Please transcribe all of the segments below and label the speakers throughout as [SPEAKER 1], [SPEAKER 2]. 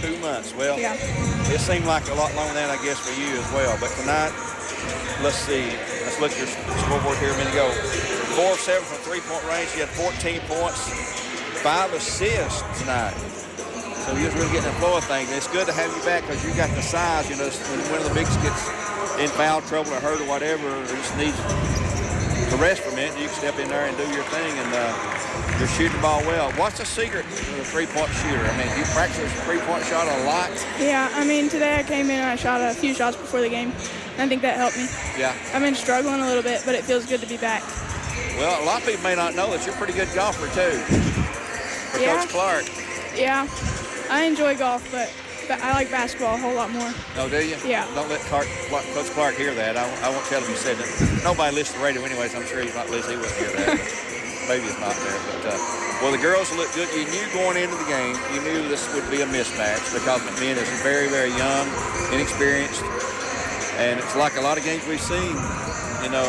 [SPEAKER 1] 2 months. Well,
[SPEAKER 2] Yeah.
[SPEAKER 1] it seemed like a lot longer than that, I guess, for you as well. But tonight, let's see. Let's look at your scoreboard here a minute ago. 4 of 7 from three-point range. You had 14 points, 5 assists tonight. So you're really getting the flow of things. And it's good to have you back because you got the size. You know, when one of the bigs gets in foul trouble or hurt or whatever, or just needs to rest for a minute, you can step in there and do your thing. And you're shooting the ball well. What's the secret to the three-point shooter? I mean, do you practice a three-point shot a lot?
[SPEAKER 2] Yeah, I mean, today I came in and I shot a few shots before the game. And I think that helped me.
[SPEAKER 1] Yeah.
[SPEAKER 2] I've been struggling a little bit, but it feels good to be back.
[SPEAKER 1] Well, a lot of people may not know that you're a pretty good golfer, too. For
[SPEAKER 2] Yeah.
[SPEAKER 1] Coach Clark.
[SPEAKER 2] Yeah, I enjoy golf, but I like basketball a whole lot more.
[SPEAKER 1] Oh, do you?
[SPEAKER 2] Yeah.
[SPEAKER 1] Don't let Coach Clark hear that. I won't tell him you said that. Nobody listens to the radio anyways. I'm sure he's not listening. He wouldn't hear that. Maybe it's not there. But, well, the girls look good. You knew going into the game, you knew this would be a mismatch because McMinn is very, very young, inexperienced. And it's like a lot of games we've seen. You know,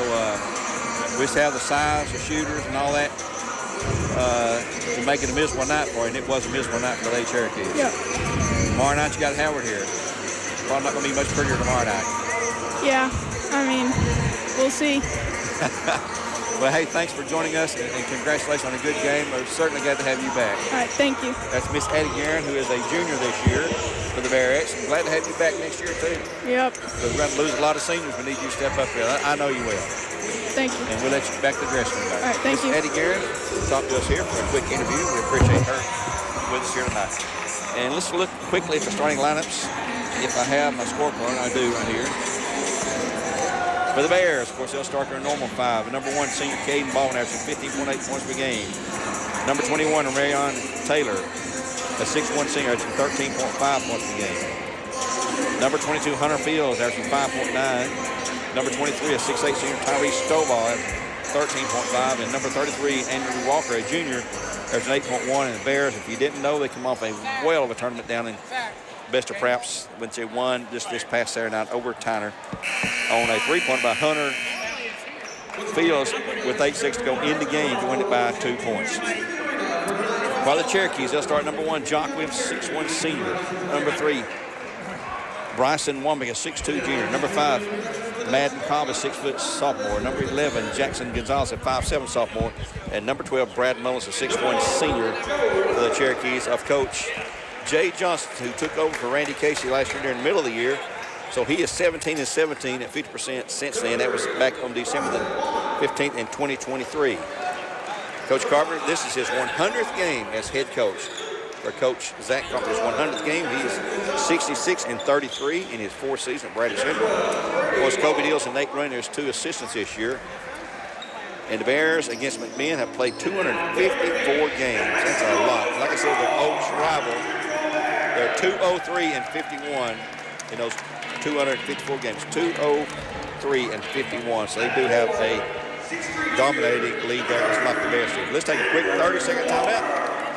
[SPEAKER 1] we just have the size, the shooters, and all that to make it a miserable night for you. And it was a miserable night for the late Cherokees.
[SPEAKER 2] Yeah.
[SPEAKER 1] Tomorrow night you got Howard here. Probably not going to be much prettier tomorrow night.
[SPEAKER 2] Yeah, I mean, we'll see.
[SPEAKER 1] Well, hey, thanks for joining us, and congratulations on a good game. We're certainly glad to have you back.
[SPEAKER 2] All right, thank you.
[SPEAKER 1] That's Miss Addie Guerin, who is a junior this year for the Bearettes. I'm glad to have you back next year, too.
[SPEAKER 2] Yep.
[SPEAKER 1] We're going to lose a lot of seniors. We need you to step up here. I know you will.
[SPEAKER 2] Thank you.
[SPEAKER 1] And we'll let you back to the dressing room.
[SPEAKER 2] All right, thank you.
[SPEAKER 1] Miss Addie Guerin talked to us here for a quick interview. We appreciate her with us here tonight. And let's look quickly at the starting lineups. If I have my scorecard, I do right here. For the Bears, of course, they'll start their normal 5. The number 1 senior, Caden Baldwin, averaging 15.8 points per game. Number 21, Marion Taylor, a 6'1 senior, averaging 13.5 points per game. Number 22, Hunter Fields, averaging 5.9. Number 23, a 6'8 senior, Tyrese Stovall, 13.5. And number 33, Andrew Walker, a junior, averaging 8.1. And the Bears, if you didn't know, they come off a whale of a tournament down in Best of Praps, when they won this past Saturday night over Tyner on a 3-point by Hunter Fields with 8:06 to go in the game to win it by 2 points. While the Cherokees, they'll start number 1, Jock Williams, 6'1 senior. Number 3, Bryson Wombick, a 6'2 junior. Number 5, Madden Cobb, a 6' sophomore. Number 11, Jackson Gonzalez, a 5'7 sophomore. And number 12, Brad Mullins, a 6'1 senior for the Cherokees of Coach Jay Johnson, who took over for Randy Casey last year during the middle of the year. So he is 17-17 at 50% since then. That was back on December the 15th in 2023. Coach Carpenter, this is his 100th game as head coach. For Coach Zach Carpenter's 100th game, he is 66-33 in his 4th season at Bradley Central. Of course, Kobe Deals and Nate Runner, there's 2 assistants this year. And the Bears against McMinn have played 254 games. That's a lot. Like I said, the Oaks rival. They're 203-51 in those 254 games. 203-51. So they do have a dominating lead there, just like the Bears do. Let's take a quick 30-second timeout.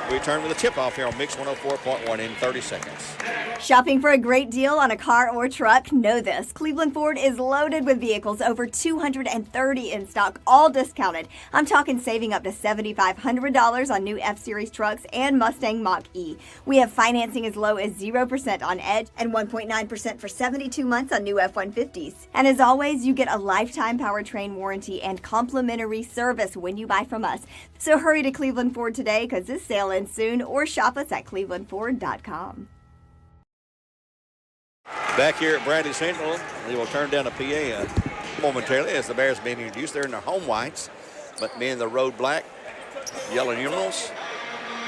[SPEAKER 1] We return with a tip-off here on Mix 104.1 in 30 seconds.
[SPEAKER 3] Shopping for a great deal on a car or truck? Know this. Cleveland Ford is loaded with vehicles, over 230 in stock, all discounted. I'm talking saving up to $7,500 on new F-Series trucks and Mustang Mach-E. We have financing as low as 0% on Edge and 1.9% for 72 months on new F-150s. And as always, you get a lifetime powertrain warranty and complimentary service when you buy from us. So hurry to Cleveland Ford today because this sale ends soon, or shop us at clevelandford.com.
[SPEAKER 1] Back here at Bradley Central, they will turn down a PA momentarily as the Bears being introduced. They're in their home whites, but being the road black, yellow numerals.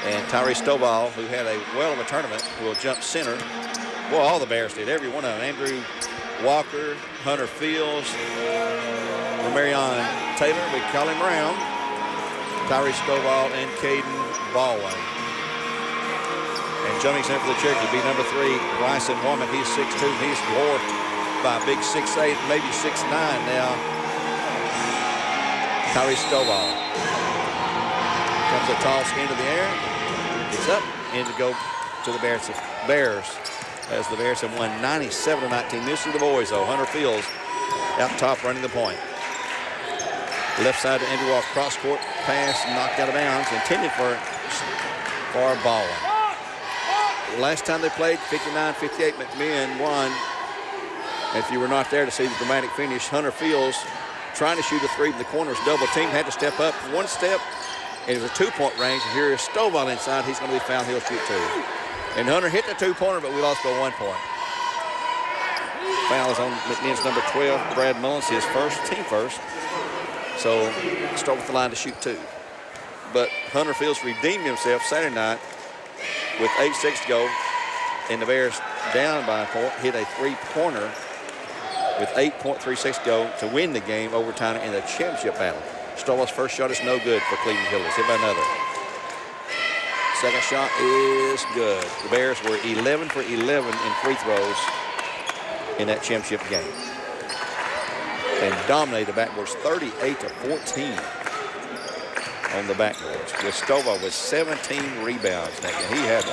[SPEAKER 1] And Tyrese Stovall, who had a well of a tournament, will jump center. Well, all the Bears did, every one of them. Andrew Walker, Hunter Fields, Marion Taylor, we call him Brown, Tyrese Stovall, and Caden Baldwin. And jumping center for the Cherokees be number 3, Bryson Womack. He's 6'2". He's dwarfed by a big 6'8", maybe 6'9" now. Tyrese Stovall. Comes a toss into the air. It's up and to go to the Bears. As the Bears have won 97-19. This is the boys, though. Hunter Fields out top running the point. Left side to Andrew Walker. Cross court pass knocked out of bounds. Intended for Baldwin. last time they played, 59-58, McMinn won. If you were not there to see the dramatic finish, Hunter Fields trying to shoot a three from the corners, double team, had to step up one step. It was a two-point range, and here is Stovall inside. He's going to be fouled. He'll shoot two. And Hunter hit the two-pointer, but we lost by 1 point. Foul is on McMinn's number 12, Brad Mullins, his first, team first. So start with the line to shoot two. But Hunter Fields redeemed himself Saturday night with 8 seconds to go, and the Bears down by a point, hit a three-pointer with 8.3 seconds to go to win the game overtime in the championship battle. Stovall's first shot is no good for Cleveland Hillers. Hit by another. Second shot is good. The Bears were 11 for 11 in free throws in that championship game. And dominated the backboards 38-14 on the backboards. With Stovall with 17 rebounds that game. He had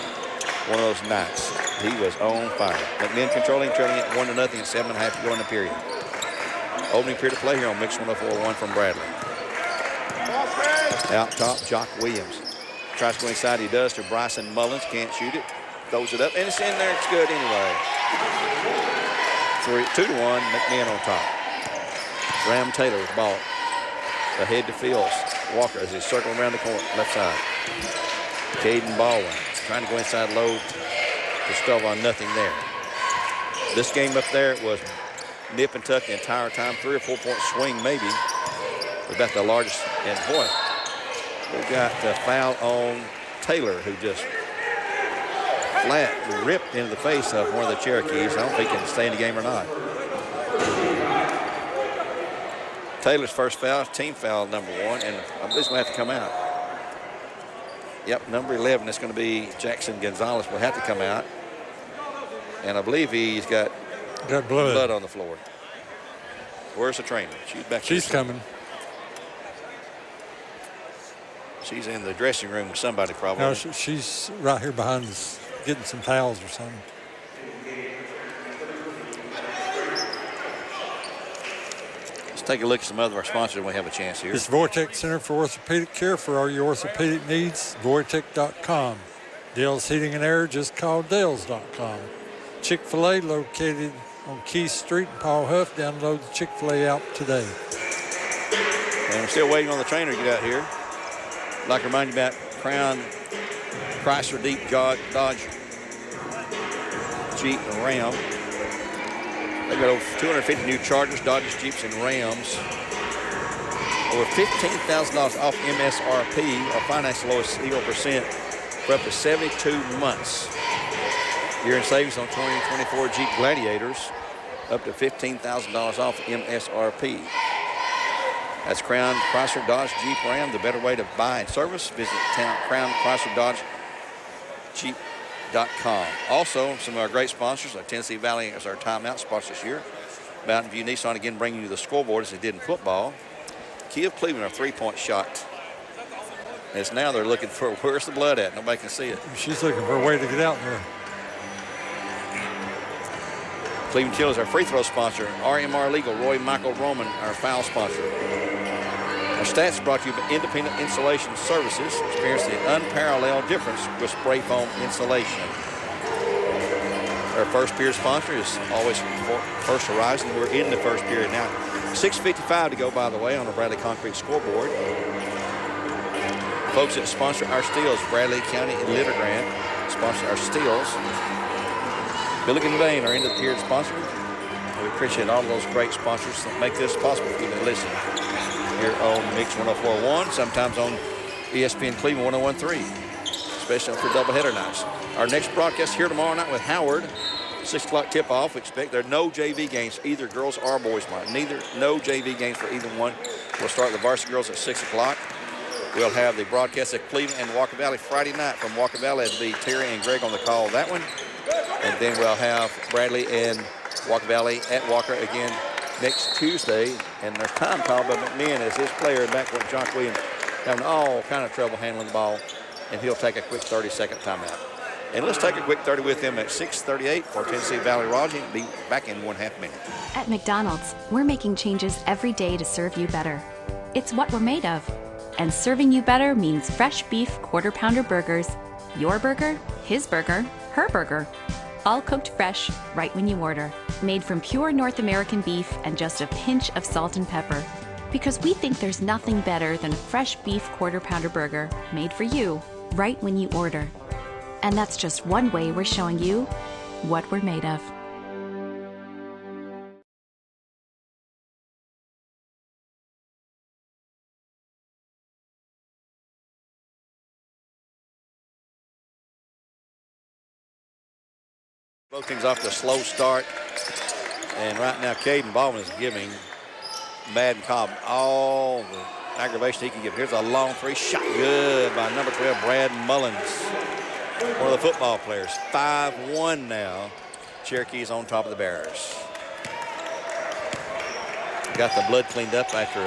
[SPEAKER 1] one of those nights. He was on fire. McMinn controlling, trailing it 1-0 and 7.5 to go in the period. Opening period of play here on Mix 104.1 from Bradley. Out top, Jock Williams. Tries to go inside, he does to Bryson Mullins. Can't shoot it. Throws it up, and it's in there. It's good anyway. 2-1, McMinn on top. Graham Taylor with the ball. Ahead to Fields. Walker as he's circling around the court, left side. Caden Baldwin trying to go inside low to Stovall, nothing there. This game up there was nip and tuck the entire time. 3 or 4 point swing maybe. About the largest, and boy, we've got a foul on Taylor, who just flat ripped into the face of one of the Cherokees. I don't think he can stay in the game or not. Taylor's first foul, team foul number 1, and I believe he's going to have to come out. Yep, number 11, it's going to be Jackson Gonzalez will have to come out. And I believe he's got blood on the floor. Where's the trainer? She's back.
[SPEAKER 4] She's coming.
[SPEAKER 1] She's in the dressing room with somebody probably.
[SPEAKER 4] No, she's right here behind us, getting some towels or something.
[SPEAKER 1] Let's take a look at some other of our sponsors when we have a chance here.
[SPEAKER 4] It's Vortex Center for Orthopedic Care for all your orthopedic needs. Vortec.com. Dale's Heating and Air, just call Dales.com. Chick-fil-A located on Keith Street in Paul Huff. Download the Chick-fil-A app today.
[SPEAKER 1] And we're still waiting on the trainer to get out here. I'd like to remind you about Crown, Chrysler, Deep Dodge, Jeep, and Ram. They've got over 250 new Chargers, Dodges, Jeeps, and Rams. Over $15,000 off MSRP or finance the lowest 0% for up to 72 months. Year-end savings on 2024 Jeep Gladiators, up to $15,000 off MSRP. That's Crown, Chrysler, Dodge, Jeep, Ram, the better way to buy and service. Visit Crown, Chrysler, Dodge, Jeep.com. Also, some of our great sponsors, like Tennessee Valley as our timeout sponsor this year. Mountain View Nissan again bringing you the scoreboard as they did in football. Key of Cleveland, our three-point shot. As now they're looking for where's the blood at. Nobody can see it.
[SPEAKER 4] She's looking for a way to get out there.
[SPEAKER 1] Cleveland Chill is our free throw sponsor. RMR Legal, Roy Michael Roman, our foul sponsor. Our stats brought to you by Independent Insulation Services. Experience the unparalleled difference with spray foam insulation. Our first period sponsor is always First Horizon. We're in the first period now. 6:55 to go, by the way, on the Bradley Concrete scoreboard. Folks that sponsor our steals, Bradley County and Litter Grant sponsor our steals. Billigan Vane, our end of the period sponsor. We appreciate all of those great sponsors that make this possible for you to listen here on Mix 104.1, sometimes on ESPN Cleveland 101.3, especially for doubleheader nights. Our next broadcast here tomorrow night with Howard, 6 o'clock tip-off. We expect there are no JV games, either girls or boys. No JV games for either one. We'll start the varsity girls at 6 o'clock. We'll have the broadcast at Cleveland and Walker Valley Friday night from Walker Valley. It'll be Terry and Greg on the call that one. And then we'll have Bradley and Walker Valley at Walker again next Tuesday. And there's time called by McMinn as his player back with Jock Williams having all kind of trouble handling the ball. And he'll take a quick 30-second timeout. And let's take a quick 30 with him at 6:38 for Tennessee Valley Raji. Be back in 1/2 minute.
[SPEAKER 5] At McDonald's, we're making changes every day to serve you better. It's what we're made of. And serving you better means fresh beef quarter-pounder burgers. Your burger, his burger, her burger. All cooked fresh, right when you order. Made from pure North American beef and just a pinch of salt and pepper. Because we think there's nothing better than a fresh beef Quarter Pounder burger made for you, right when you order. And that's just one way we're showing you what we're made of.
[SPEAKER 1] Both teams off to a slow start. And right now, Caden Baldwin is giving Madden Cobb all the aggravation he can give. Here's a long three shot. Good by number 12, Brad Mullins. One of the football players. 5-1 now. Cherokees on top of the Bears. Got the blood cleaned up after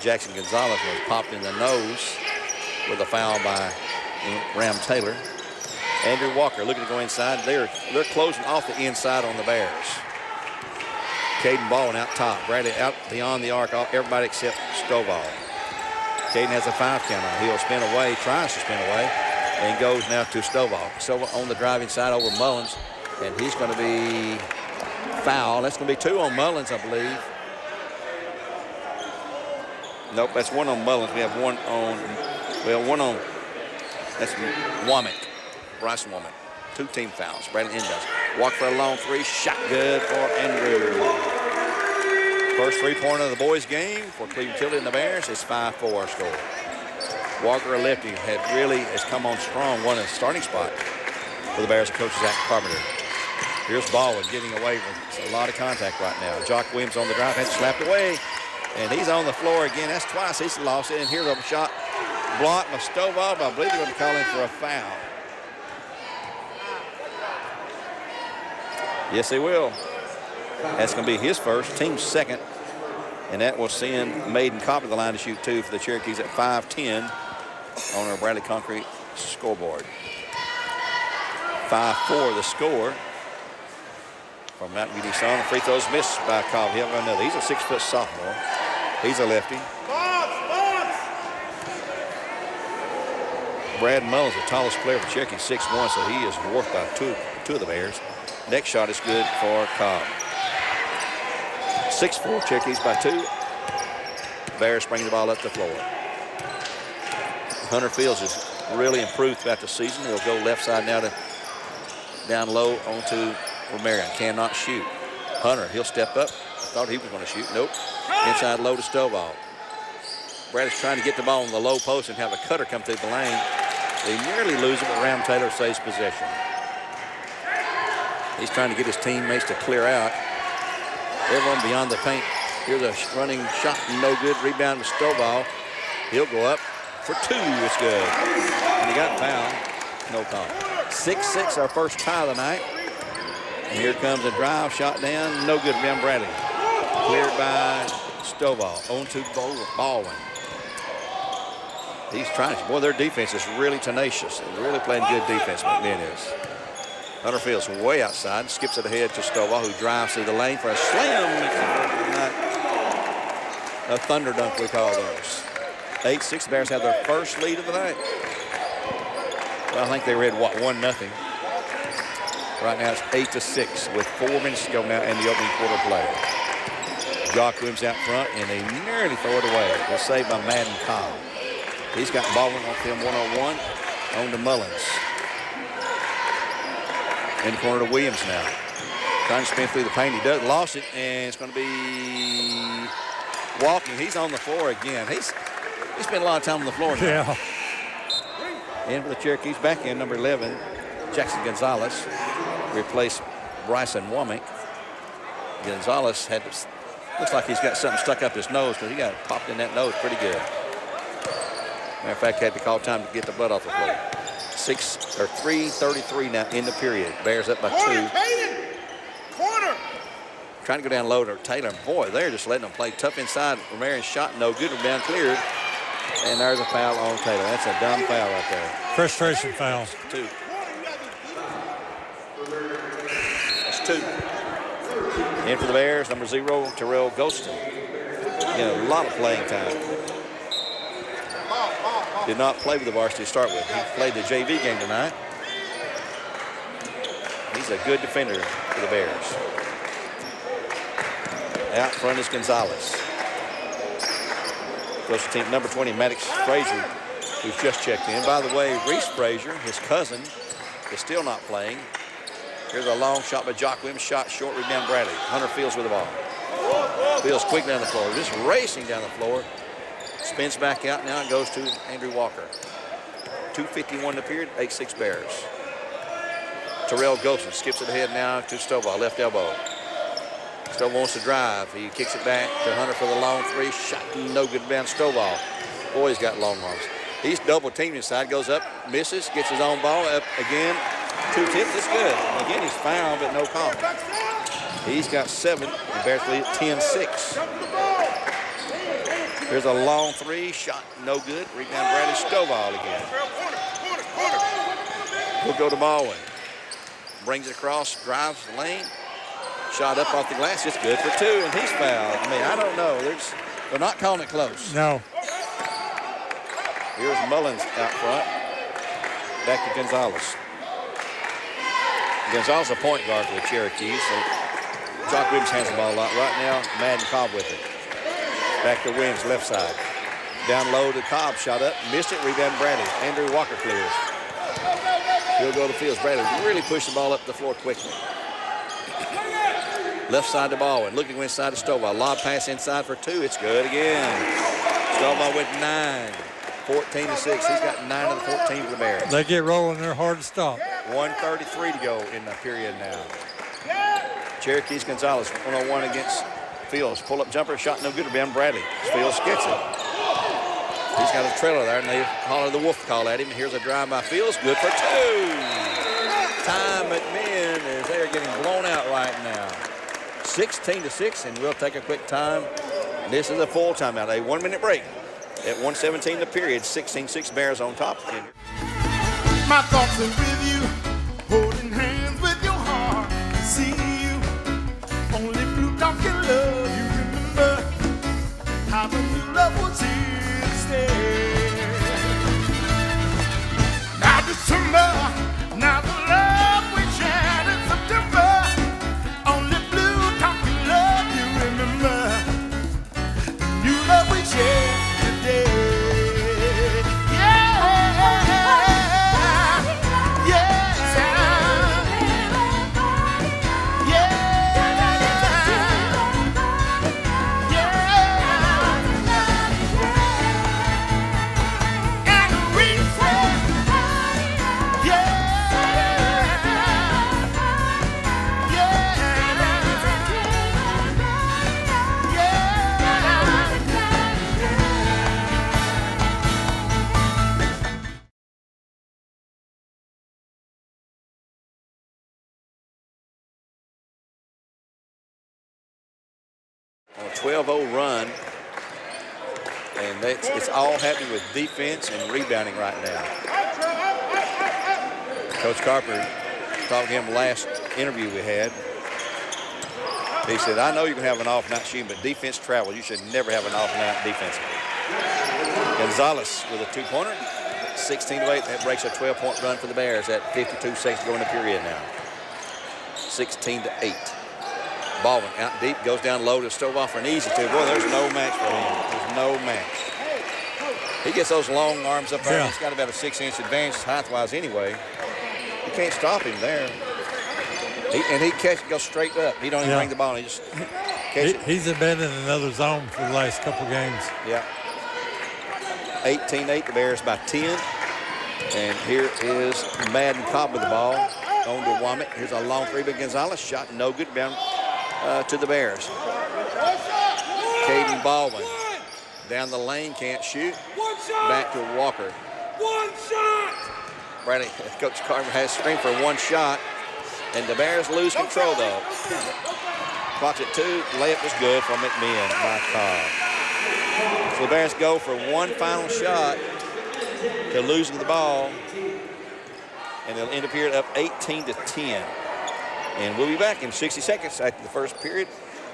[SPEAKER 1] Jackson Gonzalez was popped in the nose with a foul by Ram Taylor. Andrew Walker looking to go inside. They're closing off the inside on the Bears. Caden Baldwin out top. Bradley out beyond the arc. Everybody except Stovall. Caden has a 5 count on. He'll spin away, tries to spin away, and goes now to Stovall. So on the driving side over Mullins, and he's going to be fouled. That's going to be 2 on Mullins, I believe. Nope, that's 1 on Mullins. We have one on, that's Womack. Bryson Womack. 2 team fouls. Bradley Indoes. Walk for a long 3. Shot good for Andrew. First 3-pointer of the boys' game for Cleveland Tilly and the Bears is 5-4 score. Walker, a lefty, has come on strong, won a starting spot for the Bears and coach Zach Carpenter. Here's Baldwin getting away with a lot of contact right now. Jock Williams on the drive, has slapped away, and he's on the floor again. That's twice he's lost it, and here's a shot blocked by Stovall, but I believe they're going to call him for a foul. Yes, they will. That's going to be his first, team's second. And that will send Maiden Cobb to the line to shoot 2 for the Cherokees at 5-10 on our Bradley Concrete scoreboard. 5-4 the score from Mountain View Sun. The free throws missed by Cobb. He'll run another. He's a 6-foot sophomore. He's a lefty. Brad Mullins, the tallest player for Cherokee, 6'1", so he is dwarfed by two of the Bears. Next shot is good for Cobb. 6-4 Cherokees by 2. Bears bring the ball up the floor. Hunter Fields has really improved throughout the season. He'll go left side now to down low onto Romarion. Cannot shoot. Hunter, he'll step up. I thought he was going to shoot. Nope. Inside low to Stovall. Brad is trying to get the ball on the low post and have a cutter come through the lane. They nearly lose it, but Ram Taylor saves possession. He's trying to get his teammates to clear out. Everyone beyond the paint. Here's a running shot, no good. Rebound to Stovall. He'll go up for 2. It's good. And he got fouled. No call. 6-6, our first tie of the night. And here comes a drive, shot down, no good. Rebound Bradley. Cleared by Stovall. On to Baldwin. He's trying to. Boy, their defense is really tenacious. They're really playing good defense, McMinn is. Hunter Fields way outside, skips it ahead to Stovall, who drives through the lane for a slam. A thunder dunk, we call those. 8-6, the Bears have their first lead of the night. Well, I think they read, what, 1-0. Right now it's 8-6 with 4 minutes to go now in the opening quarter play. Jock Williams out front, and they nearly throw it away. It was saved by Madden Cobb. He's got Baldwin off him 1-on-1. On to Mullins. In the corner to Williams now. Trying to spin through the paint. He does lost it, and it's going to be Walking. He's on the floor again. He spent a lot of time on the floor now.
[SPEAKER 4] Yeah.
[SPEAKER 1] In for the Cherokees, back in number 11, Jackson Gonzalez replaced Bryson Womack. Gonzalez looks like he's got something stuck up his nose because he got popped in that nose pretty good. Matter of fact, had to call time to get the blood off the floor. 3:33 now in the period. Bears up by 2.
[SPEAKER 6] Corner.
[SPEAKER 1] Trying to go down low to Taylor. Boy, they're just letting them play tough inside. Romarion's shot, no good. Rebound cleared. And there's a foul on Taylor. That's a dumb foul right there.
[SPEAKER 4] Frustration foul.
[SPEAKER 1] 2. That's 2. In for the Bears, number 0, Terrell Golston. A lot of playing time. Did not play with the Varsity to start with. He played the JV game tonight. He's a good defender for the Bears. Out front is Gonzalez. Special team number 20, Maddox Frazier, who's just checked in. By the way, Reese Frazier, his cousin, is still not playing. Here's a long shot by Jock Williams. Shot short, rebound Bradley. Hunter Fields with the ball. Fields quick down the floor. Just racing down the floor. Spins back out. Now it goes to Andrew Walker. 2:51 to period. 8-6 Bears. Terrell Golson skips it ahead now to Stovall. Left elbow. Stovall wants to drive. He kicks it back to Hunter for the long three. Shot no good down Stovall. Boy, he's got long arms. He's double teamed inside. Goes up, misses, gets his own ball up again. 2 tips, it's good. Again, he's fouled, but no call. He's got 7. The Bears lead 10-6. Here's a long three. Shot no good. Rebound Bradley Stovall again. He'll go to Baldwin. Brings it across, drives the lane. Shot up off the glass. It's good for 2, and he's fouled. I mean, I don't know. They're not calling it close.
[SPEAKER 4] No.
[SPEAKER 1] Here's Mullins out front. Back to Gonzalez. Gonzalez a point guard for the Cherokees. So Jock Williams hands the ball a lot. Right now, Madden Cobb with it. Back to Williams, left side. Down low to Cobb. Shot up. Missed it. Rebound Bradley. Andrew Walker clears. He'll go to Fields. Bradley really pushed the ball up the floor quickly. Left side to Baldwin. Looking inside to Stovall. Lob pass inside for 2. It's good again. Stovall with 9. 14-6. He's got 9 of the 14 for the Bears.
[SPEAKER 4] They get rolling. They're hard to stop.
[SPEAKER 1] 1:33 to go in the period now. Cherokees Gonzalez 1-on-1 against Fields. Pull up jumper. Shot no good. Rebound Bradley. Fields gets it. He's got a trailer there, and they holler the wolf call at him. Here's a drive by Fields. Good for 2. Time at men as they are getting blown out right now. 16-6, and we'll take a quick time. This is a full timeout. A 1-minute break at 1:17 the period. 16-6 Bears on top.
[SPEAKER 6] My thoughts are with you, holding hands with your heart. See you, only blue dog can love you. Remember how the new love was here to stay. Now December, now the love we shared in September. Only blue dog can love you. Remember the new love we shared today.
[SPEAKER 1] On a 12-0 run, and it's all happening with defense and rebounding right now. Coach Carper talked to him last interview we had. He said, I know you can have an off night shooting, but defense travel. You should never have an off night defensively. Gonzalez with a 2-pointer. 16-8. That breaks a 12-point run for the Bears at 52 seconds going to period now. 16-8. Baldwin out deep, goes down low to Stovall for an easy 2. Boy, there's no match for him. There's no match. He gets those long arms up there. Yeah. He's got about a 6-inch advantage height-wise anyway. You can't stop him there. He goes straight up. He don't even bring the ball. He just catch it.
[SPEAKER 4] He's been in another zone for the last couple games.
[SPEAKER 1] Yeah. 18-8, the Bears by 10. And here is Madden Cobb with the ball. On to Womack. Here's a long 3 by Gonzalez. Shot no good down to the Bears. Caden Baldwin down the lane, can't shoot. Back to Walker.
[SPEAKER 6] One shot!
[SPEAKER 1] Bradley, Coach Carver has screen for 1 shot, and the Bears lose control though. Clock's at 2. Layup was good for McMahon by Cobb. So the Bears go for 1 final shot to losing the ball, and they'll end the period up 18-10. And we'll be back in 60 seconds after the first period.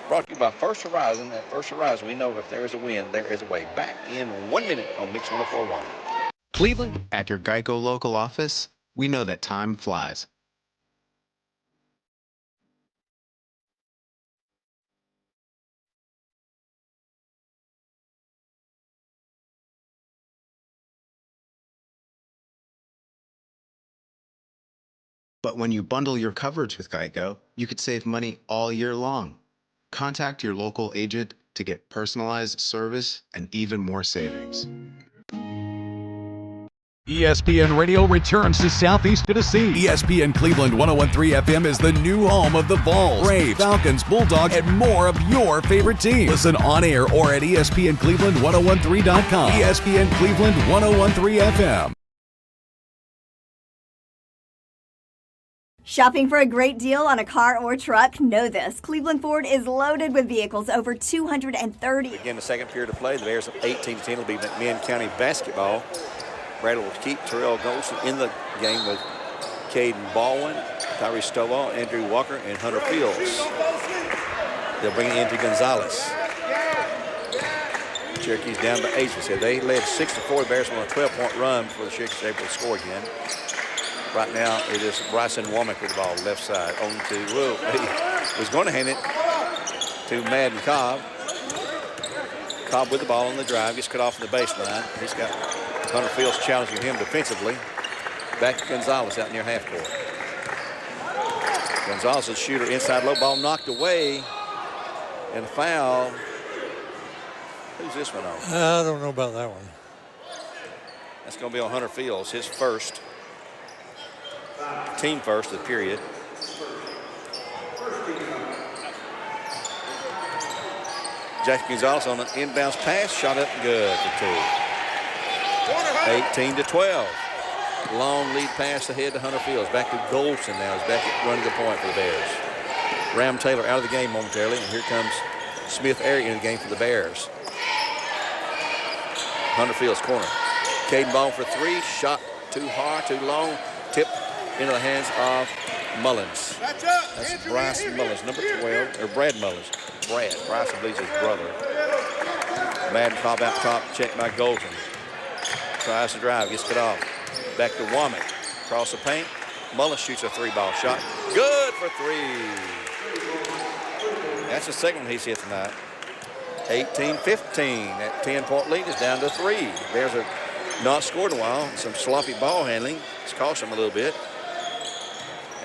[SPEAKER 1] Brought to you by First Horizon. At First Horizon, we know if there is a win, there is a way. Back in 1 minute on Mix 104.1.
[SPEAKER 7] Cleveland, at your Geico local office, we know that time flies. But when you bundle your coverage with Geico, you could save money all year long. Contact your local agent to get personalized service and even more savings.
[SPEAKER 8] ESPN Radio returns to Southeast Tennessee. ESPN Cleveland 101.3 FM is the new home of the Vols, Braves, Falcons, Bulldogs, and more of your favorite teams. Listen on air or at ESPNCleveland1013.com. ESPN Cleveland 101.3 FM.
[SPEAKER 3] Shopping for a great deal on a car or truck? Know this. Cleveland Ford is loaded with vehicles over 230.
[SPEAKER 1] Again, the second period of play. The Bears up 18-10. It'll be McMinn County basketball. Bradley will keep Terrell Golson in the game with Caden Baldwin, Tyree Stovall, Andrew Walker, and Hunter Fields. They'll bring it into Gonzalez. Cherokees down to 8. They led 6-4. The Bears on a 12-point run before the Cherokees were able to score again. Right now, it is Bryson Womack with the ball, left side. On to Will. He was going to hand it to Madden Cobb. Cobb with the ball on the drive, gets cut off the baseline. He's got Hunter Fields challenging him defensively. Back to Gonzalez out near half court. Gonzalez, the shooter, inside low ball knocked away. And a foul. Who's this one on?
[SPEAKER 4] I don't know about that one.
[SPEAKER 1] That's going to be on Hunter Fields, his first. Team first of the period. Jack Gonzalez on an inbounds pass, shot up good for 2. 18-12. Long lead pass ahead to Hunter Fields. Back to Golson now. He's back running the point for the Bears. Ram Taylor out of the game momentarily, and here comes Smith Airy in the game for the Bears. Hunter Fields corner. Caden Ball for 3. Shot too hard, too long. Tip into the hands of Mullins. That's Bryce Mullins, number 12, or Brad Mullins. Bryce, I believe, his brother. Madden Cobb out top, checked by Golden. Tries to drive, gets cut off. Back to Womack, across the paint. Mullins shoots a 3-ball shot. Good for 3. That's the second one he's hit tonight. 18-15. That 10-point lead is down to 3. Bears have not scored in a while. Some sloppy ball handling. It's cost them a little bit.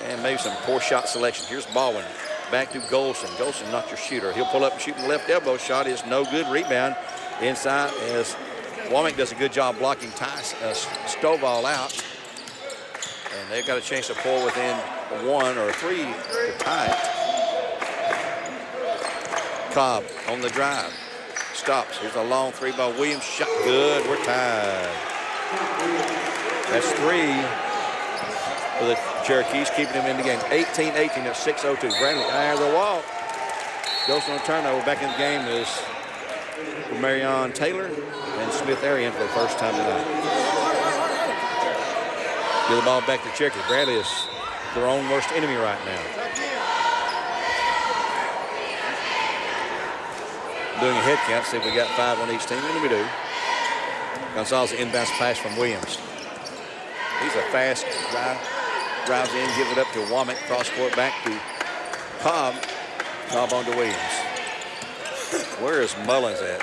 [SPEAKER 1] And maybe some poor shot selection. Here's Baldwin. Back to Golson. Golson, not your shooter. He'll pull up and shoot the left elbow shot. Is no good. Rebound inside as Womack does a good job blocking Stovall out. And they've got a chance to pull within 1 or 3 to tie it. Cobb on the drive. Stops. Here's a long 3-ball. Williams shot good. We're tied. That's 3 for the Cherokees, keeping them in the game. 18-18 at 6:02. Bradley out of the wall. Goes on a turnover. Back in the game is Marion Taylor and Smith Arian for the first time tonight. Give the ball back to Cherokees. Bradley is their own worst enemy right now. Doing a head count, see if we got 5 on each team, and we do. Gonzalez inbounds pass from Williams. He's a fast guy. Drives in, gives it up to Womack. Cross court back to Cobb. Cobb on to Williams. Where is Mullins at?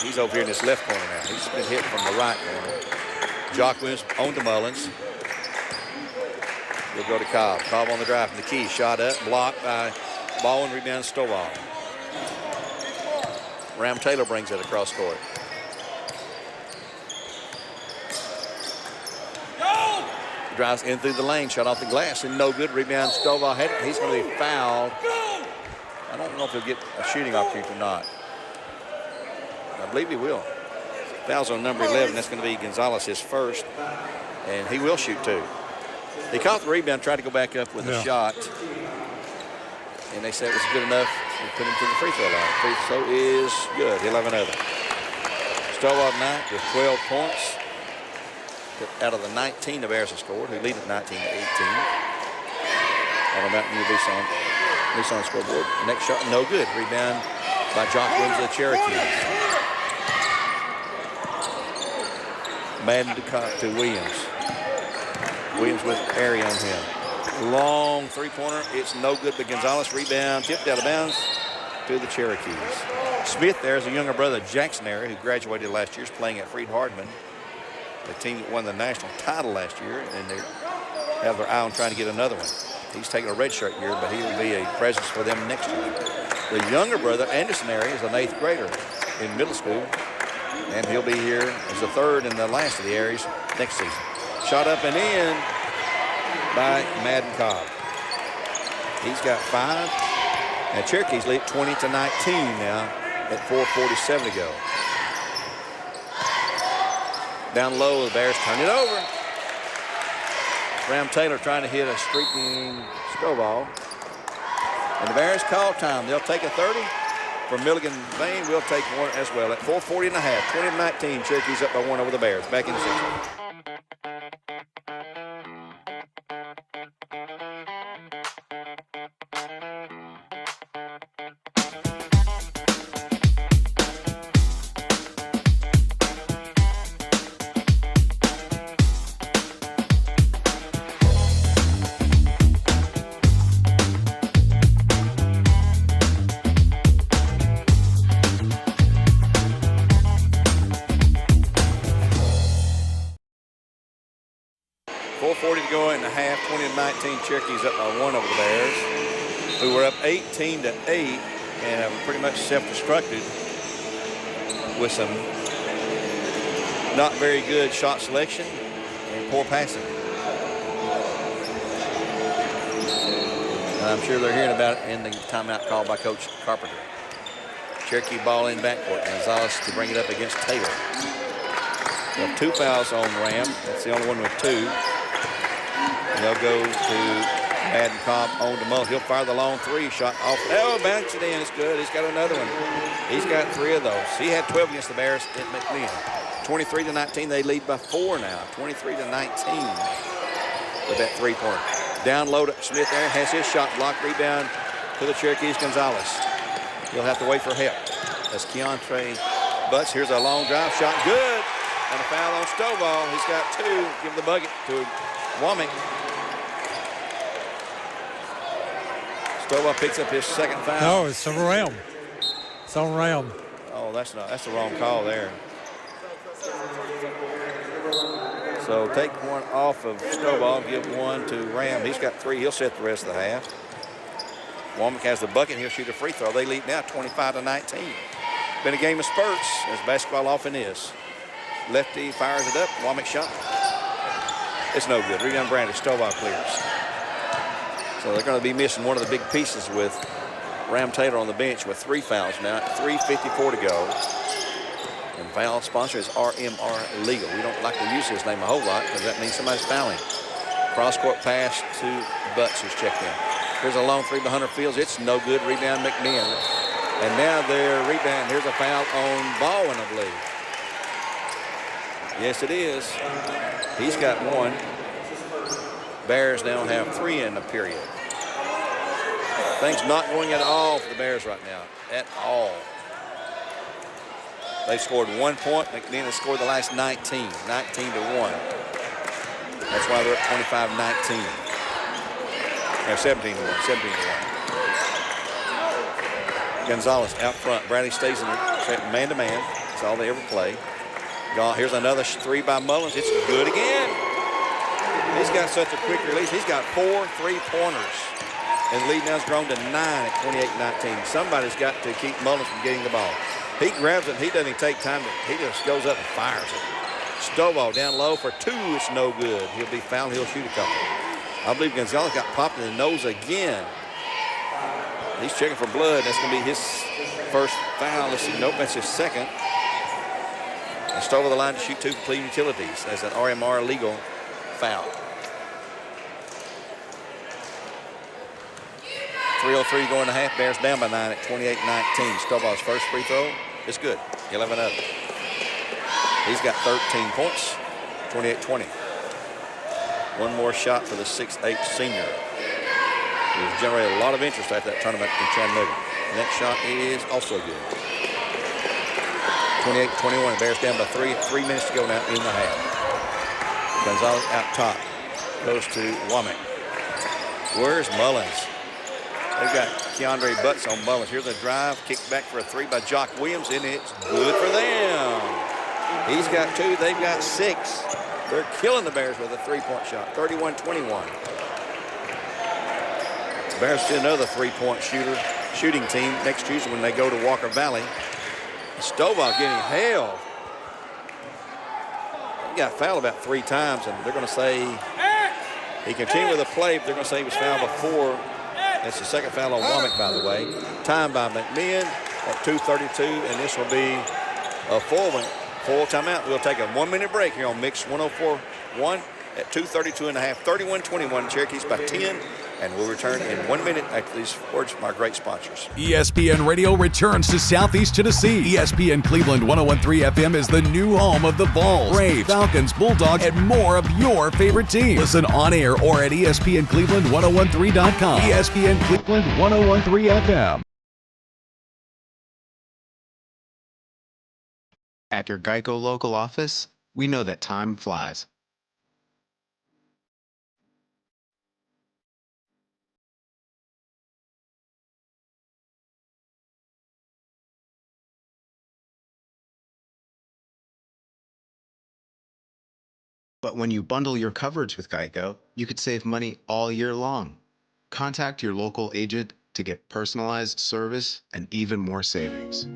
[SPEAKER 1] He's over here in this left corner now. He's been hit from the right corner. Jock Williams on to Mullins. We'll go to Cobb. Cobb on the drive from the key. Shot up, blocked by Baldwin, rebound Stovall. Ram Taylor brings it across court. Drives in through the lane, shot off the glass, and no good. Rebound Stovall. He's going to be fouled. I don't know if he'll get a shooting opportunity or not. I believe he will. Foul's on number 11. That's going to be Gonzalez, his first, and he will shoot 2. He caught the rebound, tried to go back up with a shot, and they said it was good enough and put him to the free throw line. Free throw is good. He'll have another. Stovall tonight with 12 points. Out of the 19 the Bears have scored, who lead at 19-18. On the Mountain View Nissan scoreboard. Next shot, no good. Rebound by Jock Williams of the Cherokees. Madden to Williams. Williams with Airy on him. Long 3-pointer. It's no good, but Gonzalez rebound, tipped out of bounds to the Cherokees. Smith there is a younger brother, Jackson Airy, who graduated last year, is playing at Freed Hardman. The team that won the national title last year, and they're have their eye on trying to get another one. He's taking a redshirt year, but he will be a presence for them next year. The younger brother, Anderson Airy, is an 8th grader in middle school, and he'll be here as the 3rd and the last of the Airies next season. Shot up and in by Madden Cobb. He's got 5, and Cherokees lead 20-19 now at 4:47 to go. Down low, the Bears turn it over. Ram Taylor trying to hit a streaking snowball. And the Bears call time. They'll take a 30. For Milligan Bain, we'll take one as well at 4:40 and a half. 20-19, Cherokees up by 1 over the Bears. Back in the 6th. 4:40 to go in the half. 20-19, Cherokees up by 1 over the Bears, who were up 18-8 and have pretty much self-destructed with some not very good shot selection and poor passing. And I'm sure they're hearing about it in the timeout call by Coach Carpenter. Cherokee ball in backcourt. Gonzalez to bring it up against Taylor. They have 2 fouls on Ram. That's the only one with 2. And they'll go to Madden Cobb on to Mullen. He'll fire the long 3 shot off. Oh, bounce it in. It's good. He's got another one. He's got 3 of those. He had 12 against the Bears at McLean. 23-19. They lead by 4 now. 23-19 with that 3-pointer. Down low to Smith there. Has his shot blocked. Rebound to the Cherokees. Gonzalez. He'll have to wait for help. That's Keontre Butts. Here's a long drive shot. Good. And a foul on Stovall. He's got 2. Give the bucket to Womack. Stovall picks up his 2nd foul.
[SPEAKER 4] No, it's on Ram. It's on Ram.
[SPEAKER 1] Oh, that's the wrong call there. So take 1 off of Stovall, give 1 to Ram. He's got 3. He'll set the rest of the half. Womack has the bucket. He'll shoot a free throw. They lead now 25-19. Been a game of spurts, as basketball often is. Lefty fires it up. Womack shot. It's no good. Rebound Brandy. Stovall clears. So they're going to be missing one of the big pieces with Ram Taylor on the bench with 3 fouls now. 3:54 to go. And foul sponsor is RMR Legal. We don't like to use his name a whole lot because that means somebody's fouling. Cross-court pass to Butts, who's checked in. Here's a long 3 by Hunter Fields. It's no good. Rebound McMahon. And now their rebound. Here's a foul on Baldwin, I believe. Yes, it is. He's got 1. Bears now have 3 in the period. Things not going at all for the Bears right now. At all. They scored 1 point. McNeil has scored the last 19. 19-1. That's why they're at 25-19. Or 17-1. 17-1. Gonzalez out front. Bradley stays in man-to-man. That's all they ever play. Here's another 3 by Mullins. It's good again. He's got such a quick release. He's got 4 3-pointers. And the lead now has grown to 9 at 28-19. Somebody's got to keep Mullins from getting the ball. He grabs it. He doesn't even take time. He just goes up and fires it. Stovall down low for 2. It's no good. He'll be fouled. He'll shoot a couple. I believe Gonzalez got popped in the nose again. He's checking for blood. That's going to be his first foul. Let's see. Nope, that's his 2nd. And Stovall the line to shoot 2 for Cleveland Utilities as an RMR legal foul. 3:03 going to half. Bears down by 9 at 28-19. Stovall's first free throw is good. 11 of them. He's got 13 points. 28-20. 1 more shot for the 6'8" senior. He's generated a lot of interest at that tournament in Chattanooga. Next shot is also good. 28-21. Bears down by 3. 3 minutes to go now in the half. Gonzalez out top. Goes to Womack. Where's Mullins? They've got Keontre Butts on Mullins. Here's a drive. Kicked back for a 3 by Jock Williams, and it's good for them. He's got 2. They've got 6. They're killing the Bears with a three-point shot, 31-21. The Bears see another three-point shooting team next Tuesday when they go to Walker Valley. Stovall getting held. He got fouled about 3 times, and they're going to say he continued with the play, but they're going to say he was fouled before. That's the second foul on Womack, by the way. Time by McMahon at 2:32, and this will be a full timeout. We'll take a 1-minute break here on Mix 104.1 at 2:32 and a half, 31-21, Cherokees by 10. And we'll return in 1 minute after these words from our great sponsors.
[SPEAKER 8] ESPN Radio returns to Southeast Tennessee. ESPN Cleveland 101.3 FM is the new home of the Vols, Braves, Falcons, Bulldogs, and more of your favorite teams. Listen on air or at ESPNCleveland1013.com. ESPN Cleveland 101.3 FM.
[SPEAKER 7] At your Geico local office, we know that time flies. But when you bundle your coverage with Geico, you could save money all year long. Contact your local agent to get personalized service and even more savings.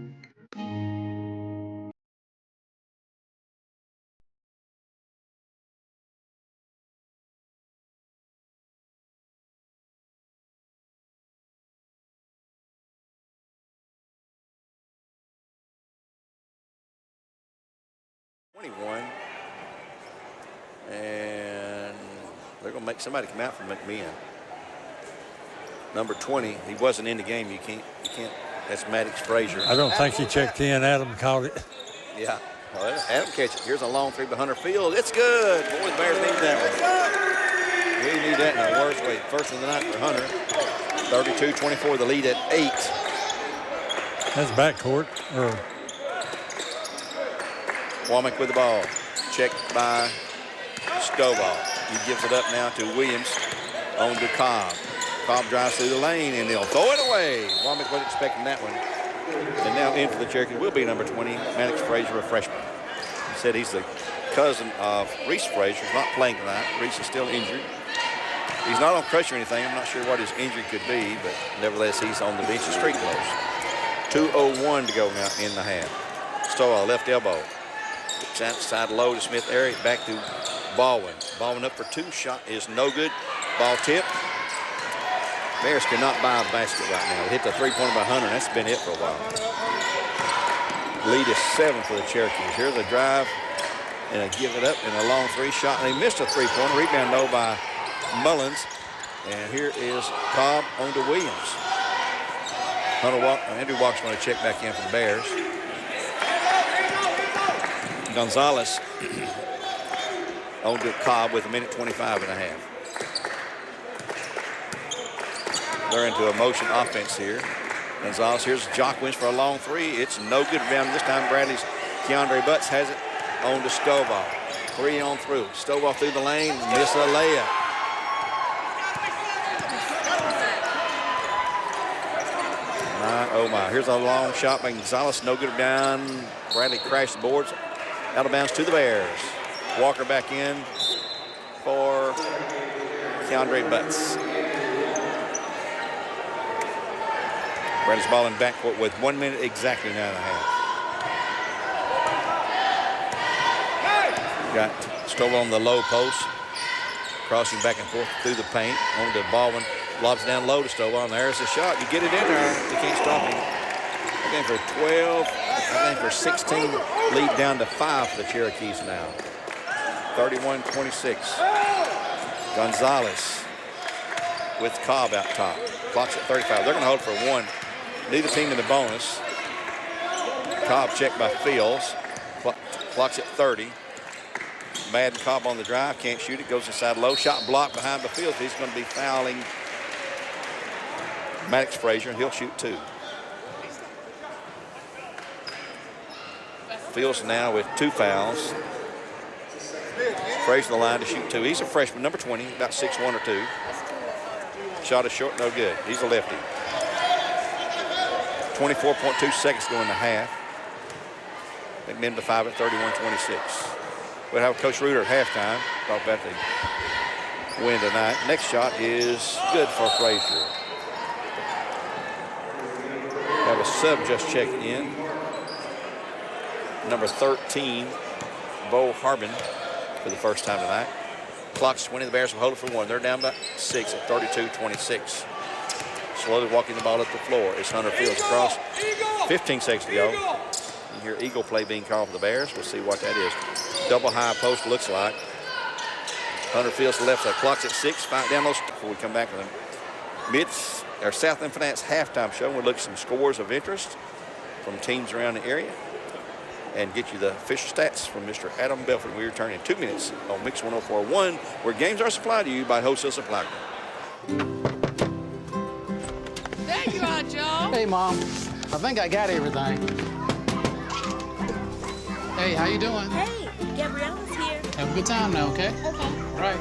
[SPEAKER 1] And they're going to make somebody come out from McMahon. Number 20, he wasn't in the game. You can't. That's Maddox Frazier.
[SPEAKER 4] I don't think he checked in. Adam caught it.
[SPEAKER 1] Yeah. Well, Adam catch it. Here's a long three by Hunter Field. It's good. Boy, the Bears need that one. We need that in our worst way. First of the night for Hunter. 32-24, the lead at 8.
[SPEAKER 4] That's backcourt.
[SPEAKER 1] Womack with the ball. Checked by Stovall. He gives it up now to Williams on to Cobb. Cobb drives through the lane, and they'll throw it away. Womack wasn't expecting that one. And now in for the Cherokees will be number 20, Maddox Frazier, a freshman. He said he's the cousin of Reese Frazier. He's not playing tonight. Reese is still injured. He's not on crutch or anything. I'm not sure what his injury could be, but nevertheless, he's on the bench. The street close. 2:01 to go now in the half. Stovall, left elbow. Side low to Smith Eric, back to Baldwin. Baldwin up for 2. Shot is no good. Ball tip. Bears cannot buy a basket right now. They hit the three-pointer by Hunter. That's been it for a while. Lead is 7 for the Cherokees. Here's a drive, and they give it up in a long 3 shot. And they missed a three-pointer. Rebound though by Mullins. And here is Cobb on to Williams. Andrew Walker's going to check back in for the Bears. Gonzalez on to Cobb with 1:25 and a half. They're into a motion offense here. Gonzalez, here's Jockwins for a long 3. It's no good rebound. This time Bradley's Keandre Butts has it on to Stovall. 3 on through. Stovall through the lane, miss a layup. Oh my, here's a long shot by Gonzalez, no good rebound. Bradley crashed the boards. Out of bounds to the Bears. Walker back in for Keandre Butts. Bradley's ball in backcourt with 1 minute exactly now and a half. Got Stovall on the low post. Crossing back and forth through the paint. On to Baldwin. Lobs down low to Stovall. And there's the shot. You get it in there. You can't stop him. Again for 12. I think for 16, lead down to 5 for the Cherokees now. 31-26. Gonzalez with Cobb out top. Clock's at 35. They're going to hold for 1. Neither team in the bonus. Cobb checked by Fields. Clock's at 30. Madden Cobb on the drive. Can't shoot it. Goes inside low. Shot blocked behind the Fields. He's going to be fouling Maddox Frazier, and he'll shoot 2. Fields now with 2 fouls. Frazier on the line to shoot 2. He's a freshman, number 20, about 6'1" or 2. Shot is short, no good. He's a lefty. 24.2 seconds going to half. McMahon to 5 at 31-26. We'll have Coach Reuter at halftime. Talk about the win tonight. Next shot is good for Frazier. Have a sub just checking in. Number 13, Bo Harbin, for the first time tonight. Clock's 20. The Bears will hold it for one. They're down by 6 at 32-26. Slowly walking the ball up the floor. It's Hunter Fields across. 15 seconds to go. You hear Eagle play being called for the Bears. We'll see what that is. Double high post looks like. Hunter Fields to the left side. Clock's at 6. 5 down those before we come back with them. Our Southland Finance halftime show. We'll look at some scores of interest from teams around the area and get you the official stats from Mr. Adam Belford. We return in 2 minutes on Mix 104.1, where games are supplied to you by Wholesale Supply.
[SPEAKER 9] There you are, Joe.
[SPEAKER 10] Hey, Mom. I think I got everything. Hey, how you doing?
[SPEAKER 9] Hey, Gabriella's here.
[SPEAKER 10] Have a good time now, okay?
[SPEAKER 9] Okay.
[SPEAKER 10] All right.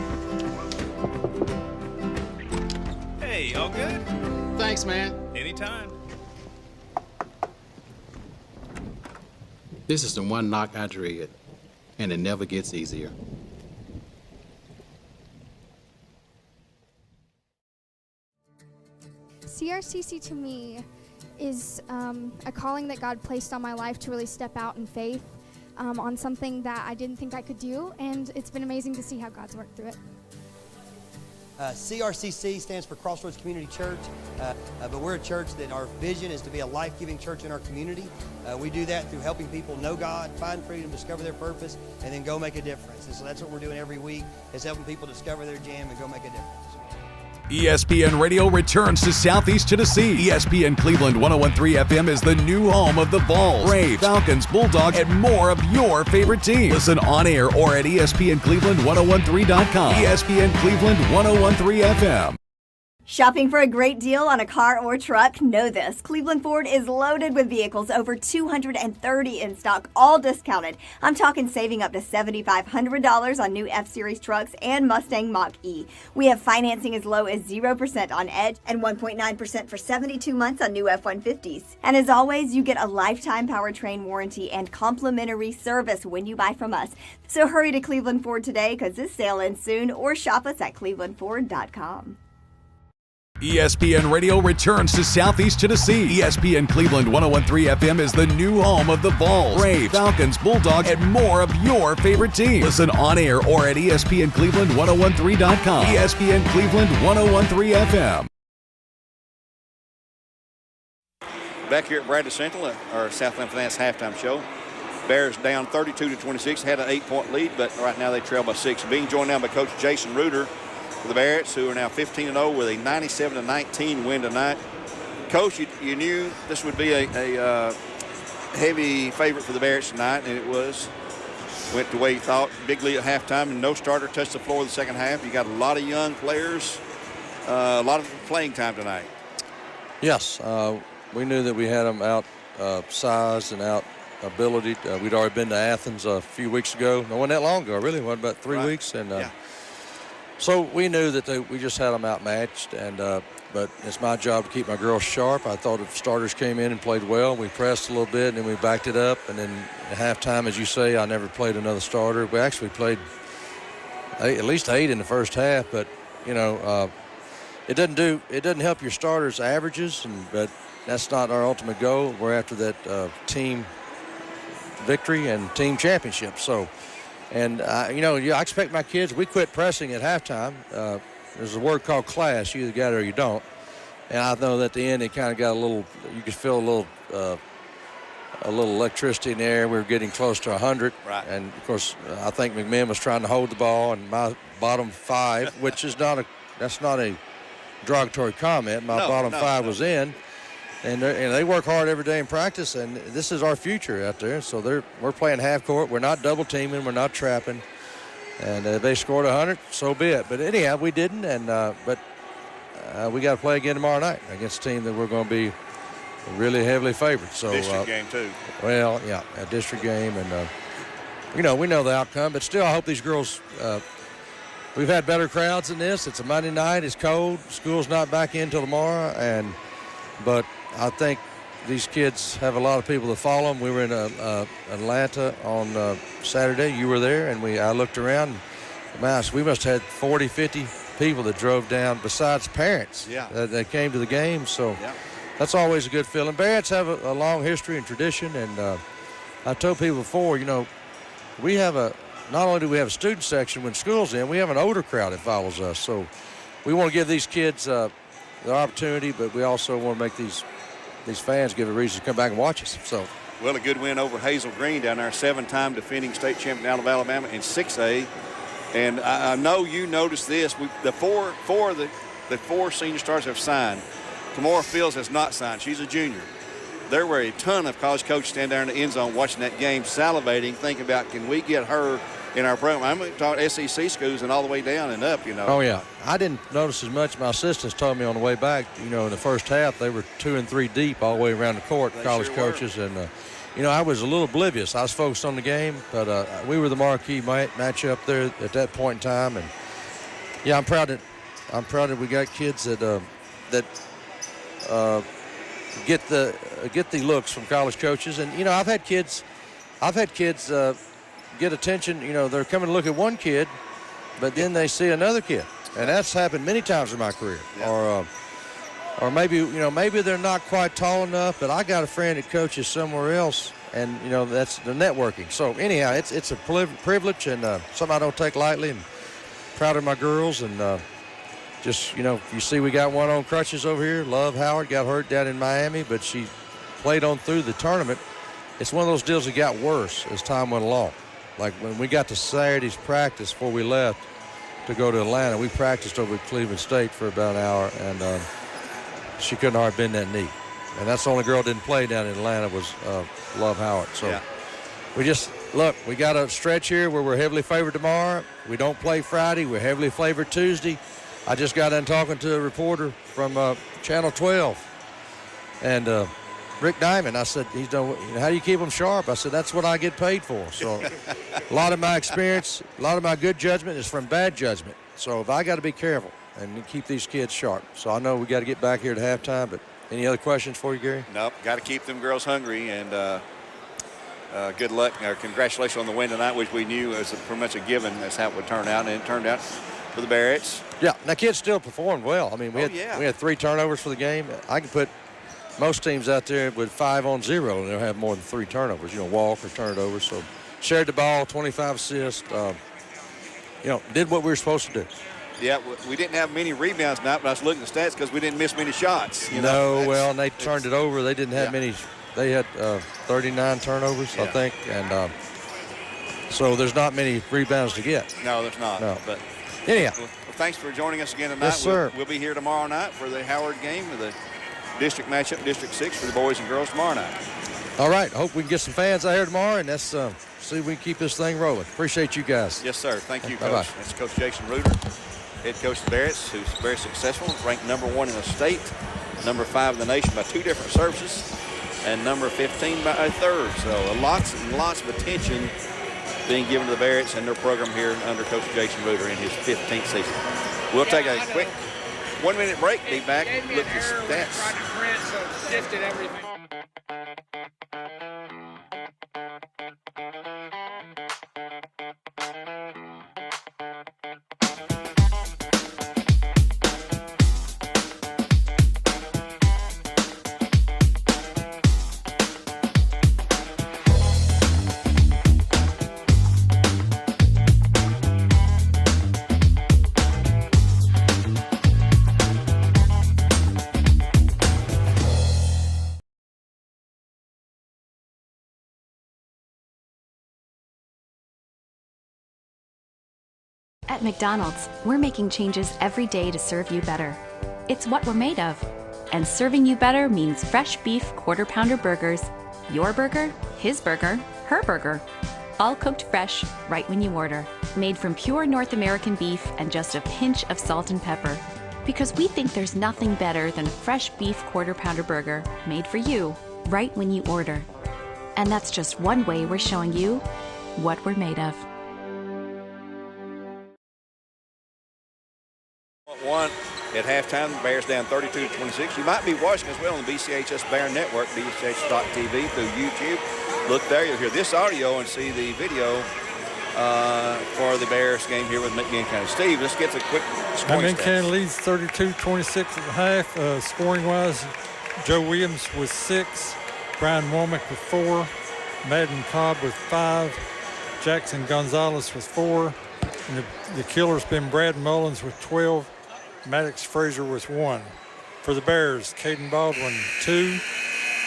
[SPEAKER 11] Hey, all good?
[SPEAKER 10] Thanks, man.
[SPEAKER 11] Anytime.
[SPEAKER 10] This is the one knock I dread, and it never gets easier.
[SPEAKER 12] CRCC to me is a calling that God placed on my life to really step out in faith on something that I didn't think I could do, and it's been amazing to see how God's worked through it.
[SPEAKER 13] CRCC stands for Crossroads Community Church, but we're a church that our vision is to be a life-giving church in our community. We do that through helping people know God, find freedom, discover their purpose, and then go make a difference. And so that's what we're doing every week, is helping people discover their jam and go make a difference.
[SPEAKER 8] ESPN Radio returns to Southeast Tennessee. ESPN Cleveland 101.3 FM is the new home of the Vols, Braves, Falcons, Bulldogs, and more of your favorite teams. Listen on air or at ESPNCleveland1013.com. ESPN Cleveland 101.3 FM.
[SPEAKER 3] Shopping for a great deal on a car or truck? Know this. Cleveland Ford is loaded with vehicles, over 230 in stock, all discounted. I'm talking saving up to $7,500 on new F-Series trucks and Mustang Mach-E. We have financing as low as 0% on Edge and 1.9% for 72 months on new F-150s. And as always, you get a lifetime powertrain warranty and complimentary service when you buy from us. So hurry to Cleveland Ford today, because this sale ends soon, or shop us at clevelandford.com.
[SPEAKER 8] ESPN Radio returns to Southeast Tennessee. ESPN Cleveland 101.3 FM is the new home of the Vols, Braves, Falcons, Bulldogs, and more of your favorite teams. Listen on air or at ESPNCleveland1013.com. ESPN Cleveland 101.3 FM.
[SPEAKER 1] Back here at Bradley Central, our Southland Finance halftime show. Bears down 32-26, had an 8-point lead, but right now they trail by 6. Being joined now by Coach Jason Reuter for the Bears, who are now 15-0 with a 97-19 win tonight. Coach, you knew this would be a heavy favorite for the Bears tonight, and it was. Went the way you thought. Big lead at halftime, and no starter touched the floor in the second half. You got a lot of young players, a lot of playing time tonight.
[SPEAKER 14] Yes, we knew that we had them out size and out ability. We'd already been to Athens a few weeks ago. No, wasn't that long ago, really. It wasn't about 3 weeks. And so we knew that we just had them outmatched. And but it's my job to keep my girls sharp. I thought if starters came in and played well, we pressed a little bit, and then we backed it up. And then at halftime, as you say, I never played another starter. We actually played at least 8 in the first half. But you know, it doesn't help your starters' averages, but that's not our ultimate goal. We're after that team victory and team championship. So, and you know, I expect my kids. We quit pressing at halftime. There's a word called class. You either got it or you don't. And I know that at the end it kind of got a little. You could feel a little electricity in the air. We were getting close to 100.
[SPEAKER 1] Right.
[SPEAKER 14] And of course, I think McMahon was trying to hold the ball, and my bottom 5, which is that's not a derogatory comment. My bottom 5 was in. And they work hard every day in practice, and this is our future out there. So we're playing half court. We're not double teaming. We're not trapping. And if they scored 100, so be it. But anyhow, we didn't. And but we got to play again tomorrow night against a team that we're going to be really heavily favored. So
[SPEAKER 1] district game too.
[SPEAKER 14] Well, yeah, a district game, and you know, we know the outcome. But still, I hope these girls. We've had better crowds than this. It's a Monday night. It's cold. School's not back in till tomorrow, but I think these kids have a lot of people that follow them. We were in Atlanta on Saturday. You were there, and I looked around. Mouse, we must have had 40, 50 people that drove down besides parents that came to the game. So that's always a good feeling. Barrett's have a long history and tradition, and I told people before, we have not only do we have a student section when school's in, we have an older crowd that follows us. So we want to give these kids the opportunity, but we also want to make these fans give a reason to come back and watch us. So,
[SPEAKER 1] well, a good win over Hazel Green down there, 7-time defending state champion out of Alabama in 6A. And I know you noticed this. The four senior stars have signed. Kamora Fields has not signed. She's a junior. There were a ton of college coaches standing there in the end zone watching that game, salivating, thinking about, can we get her in our program? I'm going to talk SEC schools and all the way down and up,
[SPEAKER 14] Oh, yeah. I didn't notice as much. My assistants told me on the way back, in the first half, they were 2 and 3 deep all the way around the court, college coaches. And, I was a little oblivious. I was focused on the game, but we were the marquee matchup there at that point in time. And, yeah, I'm proud that we got kids that get the looks from college coaches. And, I've had kids get attention. They're coming to look at one kid, but then they see another kid, and that's happened many times in my career. Or maybe they're not quite tall enough, but I got a friend that coaches somewhere else, and that's the networking. So anyhow, it's a privilege and something I don't take lightly. And proud of my girls, and you see we got one on crutches over here. Love Howard got hurt down in Miami, but she played on through the tournament. It's one of those deals that got worse as time went along. Like when we got to Saturday's practice before we left to go to Atlanta, we practiced over at Cleveland State for about an hour, and she couldn't hardly bend that knee. And that's the only girl that didn't play down in Atlanta was Love Howard. So we got a stretch here where we're heavily favored tomorrow. We don't play Friday. We're heavily favored Tuesday. I just got done talking to a reporter from Channel 12, and Rick Diamond. I said, how do you keep them sharp? I said, that's what I get paid for. So a lot of my experience, a lot of my good judgment is from bad judgment. So if I got to be careful and keep these kids sharp. So I know we got to get back here at halftime, but any other questions for you, Gary?
[SPEAKER 1] Nope, got to keep them girls hungry, and good luck. Congratulations on the win tonight, which we knew was pretty much a given. That's how it would turn out, and it turned out for the Barretts.
[SPEAKER 14] Yeah, now kids still performed well. I mean, we had 3 turnovers for the game. I can put most teams out there with 5 on 0, and they'll have more than 3 turnovers, walk or turnovers. So shared the ball, 25 assists, did what we were supposed to do.
[SPEAKER 1] Yeah, we didn't have many rebounds tonight, but I was looking at the stats because we didn't miss many shots.
[SPEAKER 14] And they turned it over. They didn't have many. They had 39 turnovers, I think, and so there's not many rebounds to get.
[SPEAKER 1] No, there's not.
[SPEAKER 14] No.
[SPEAKER 1] But
[SPEAKER 14] anyhow.
[SPEAKER 1] Well, thanks for joining us again tonight.
[SPEAKER 14] Yes, sir.
[SPEAKER 1] We'll be here tomorrow night for the Howard game with the district matchup, District 6 for the boys and girls tomorrow night.
[SPEAKER 14] All right. Hope we can get some fans out here tomorrow, and let's see if we can keep this thing rolling. Appreciate you guys.
[SPEAKER 1] Yes, sir. Thank you,
[SPEAKER 14] Bye-bye.
[SPEAKER 1] Coach. That's Coach Jason Reuter, head coach of the Barretts, who's very successful, ranked number 1 in the state, number 5 in the nation by 2 different services, and number 15 by a third. So lots and lots of attention being given to the Barretts and their program here under Coach Jason Reuter in his 15th season. We'll take a quick 1-minute break. Be back. Look at the stats.
[SPEAKER 9] Shifted everything.
[SPEAKER 5] At McDonald's, we're making changes every day to serve you better. It's what we're made of. And serving you better means fresh beef quarter-pounder burgers. Your burger, his burger, her burger. All cooked fresh, right when you order. Made from pure North American beef and just a pinch of salt and pepper. Because we think there's nothing better than a fresh beef quarter-pounder burger made for you, right when you order. And that's just one way we're showing you what we're made of.
[SPEAKER 1] At halftime, the Bears down 32-26. You might be watching as well on the BCHS Bear Network, BCHS.TV through YouTube. Look there, you'll hear this audio and see the video for the Bears game here with McMinn County. Steve, let's get a quick scoring
[SPEAKER 4] McMinn County leads 32-26 at the half. Scoring-wise, Joe Williams with 6, Brian Womack with 4, Madden Cobb with 5, Jackson Gonzalez with 4, and the killer's been Brad Mullins with 12, Maddox Frazier with 1. For the Bears, Caden Baldwin 2,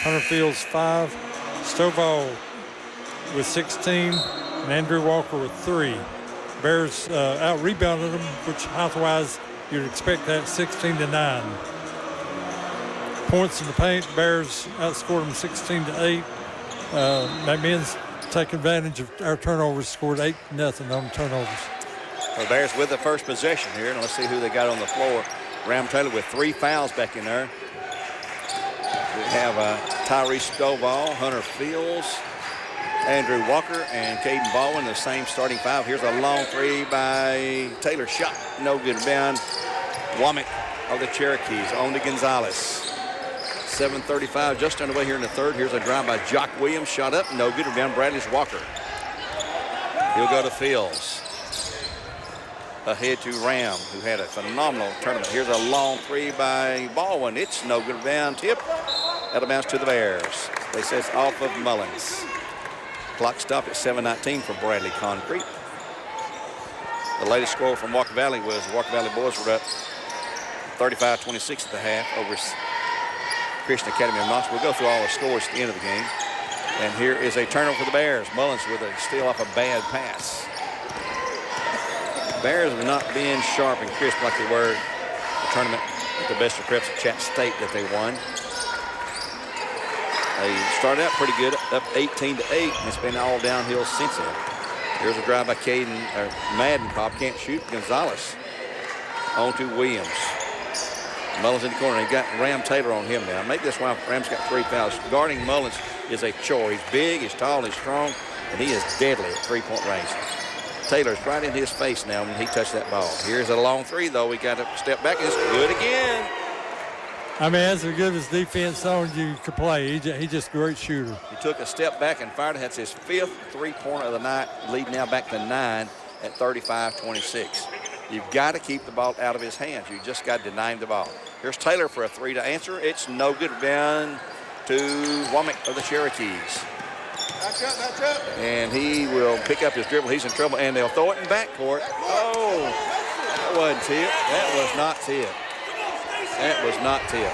[SPEAKER 4] Hunter Fields 5, Stovall with 16, and Andrew Walker with 3. Bears out-rebounded them, which height-wise you'd expect that 16-9. Points in the paint, Bears outscored them 16-8. McMinn's take advantage of our turnovers, scored 8-0 on turnovers.
[SPEAKER 1] The Bears with the first possession here, and let's see who they got on the floor. Ram Taylor with 3 fouls back in there. We have Tyrese Stovall, Hunter Fields, Andrew Walker, and Caden Baldwin, the same starting 5. Here's a long 3 by Taylor. Shot, no good. Rebound, Womack of the Cherokees on to Gonzalez. 7:35 just underway here in the third. Here's a drive by Jock Williams. Shot up, no good. Rebound, Bradley's Walker. He'll go to Fields. Ahead to Ram, who had a phenomenal tournament. Here's a long 3 by Baldwin. It's no good. Rebound tip. That'll bounce to the Bears. They say it's off of Mullins. Clock stopped at 7:19 for Bradley Concrete. The latest score from Walker Valley was Walker Valley boys were up 35-26 at the half over Christian Academy of Knoxville. We'll go through all the scores at the end of the game. And here is a turnover for the Bears. Mullins with a steal off a bad pass. Bears have not been sharp and crisp like they were the tournament at the Best of Preps at Chat State that they won. They started out pretty good, up 18-8, and it's been all downhill since then. Here's a drive by Madden Cobb, can't shoot. Gonzalez on to Williams. Mullins in the corner. He got Ram Taylor on him now. Maybe that's why Ram's got 3 fouls. Guarding Mullins is a chore. He's big, he's tall, he's strong, and he is deadly at 3-point range. Taylor's right in his face now when he touched that ball. Here's a long 3, though. We got to step back. It's good again.
[SPEAKER 4] I mean, that's as good as defense on you could play. He's just a great shooter.
[SPEAKER 1] He took a step back and fired. That's his 5th 3-pointer of the night. Lead now back to 9 at 35-26. You've got to keep the ball out of his hands. You just got to deny him the ball. Here's Taylor for a 3 to answer. It's no good. Down to Womack of the Cherokees. Back up. And he will pick up his dribble. He's in trouble, and they'll throw it in backcourt. Oh, that wasn't tip. That was not tip. That was not tip.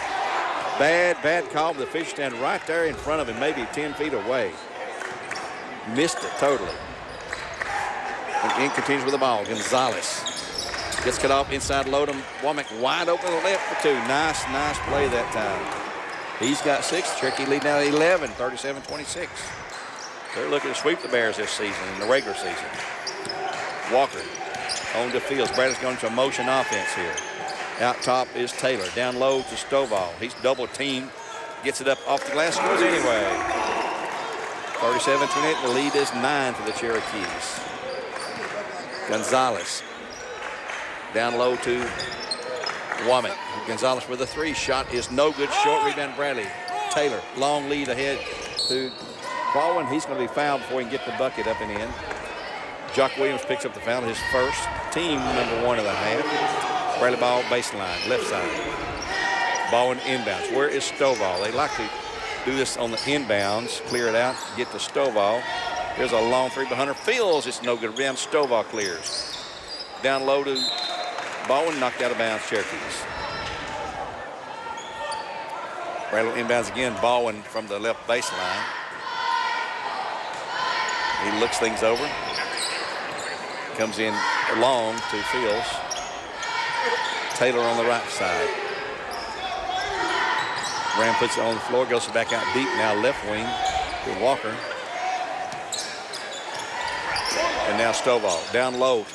[SPEAKER 1] Bad call. The fish stand right there in front of him, maybe 10 feet away. Missed it totally. And in continues with the ball. Gonzalez gets cut off inside Lodum. Womack wide open to the left for 2. Nice play that time. He's got 6. Cherokee lead now 11, 37-26. They're looking to sweep the Bears this season in the regular season. Walker on to Fields. Bradley's going to a motion offense here. Out top is Taylor. Down low to Stovall. He's double teamed. Gets it up off the glass. Scores anyway. 37-28. The lead is 9 for the Cherokees. Gonzalez. Down low to Womack. Gonzalez with a 3. Shot is no good. Short rebound Bradley. Taylor. Long lead ahead to Baldwin. He's going to be fouled before he can get the bucket up and in. Jock Williams picks up the foul. His first, team number 1 of the half. Bradley ball baseline, left side. Baldwin inbounds. Where is Stovall? They like to do this on the inbounds, clear it out, get to Stovall. Here's a long 3 by Hunter Fields. It's no good. Rebound. Stovall clears. Down low to Baldwin, knocked out of bounds. Cherokees. Bradley inbounds again. Baldwin from the left baseline. He looks things over. Comes in long to Fields. Taylor on the right side. Ram puts it on the floor, goes back out deep now, left wing to Walker. And now Stovall down low.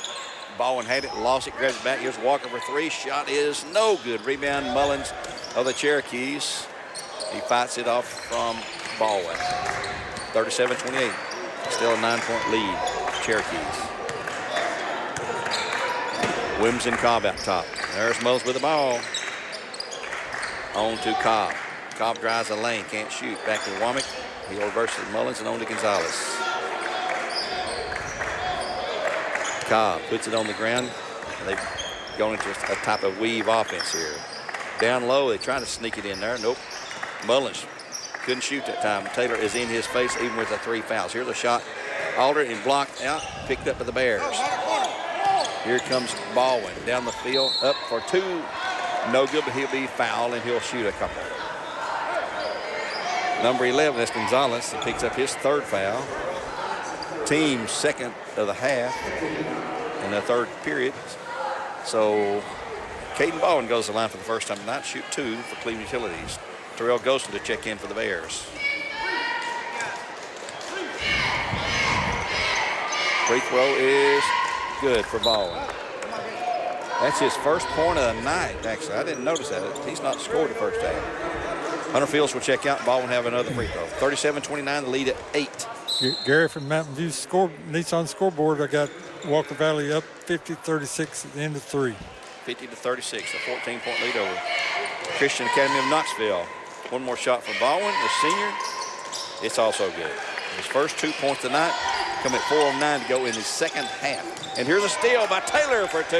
[SPEAKER 1] Baldwin had it, lost it, grabs it back. Here's Walker for 3. Shot is no good. Rebound Mullins of the Cherokees. He fights it off from Baldwin. 37-28. Still a 9-point lead, Cherokees. Williams and Cobb out top. There's Mullins with the ball. On to Cobb. Cobb drives the lane, can't shoot. Back to Womack. He'll reverse to Mullins and on to Gonzalez. Cobb puts it on the ground. They've gone into a type of weave offense here. Down low, they try to sneak it in there. Nope. Mullins couldn't shoot that time. Taylor is in his face even with the 3 fouls. Here's a shot. Altered and blocked out. Picked up by the Bears. Here comes Baldwin down the field. Up for 2. No good, but he'll be fouled and he'll shoot a couple. Number 11, that's Gonzalez. He picks up his 3rd foul. Team 2nd of the half in the 3rd period. So Caden Baldwin goes to the line for the first time tonight. Shoot 2 for Cleveland Utilities. Terrell Golson to check in for the Bears. Free throw is good for Baldwin. That's his first point of the night, actually. I didn't notice that. He's not scored the first half. Hunter Fields will check out. Baldwin have another free throw. 37-29, the lead at 8.
[SPEAKER 4] Gary from Mountain View Nissan scoreboard. I got Walker Valley up 50-36 at the end of 3.
[SPEAKER 1] 50-36, a 14-point lead over Christian Academy of Knoxville. One more shot for Baldwin, the senior. It's also good. His first 2 points tonight come at 4:09 to go in the second half. And here's a steal by Taylor for 2.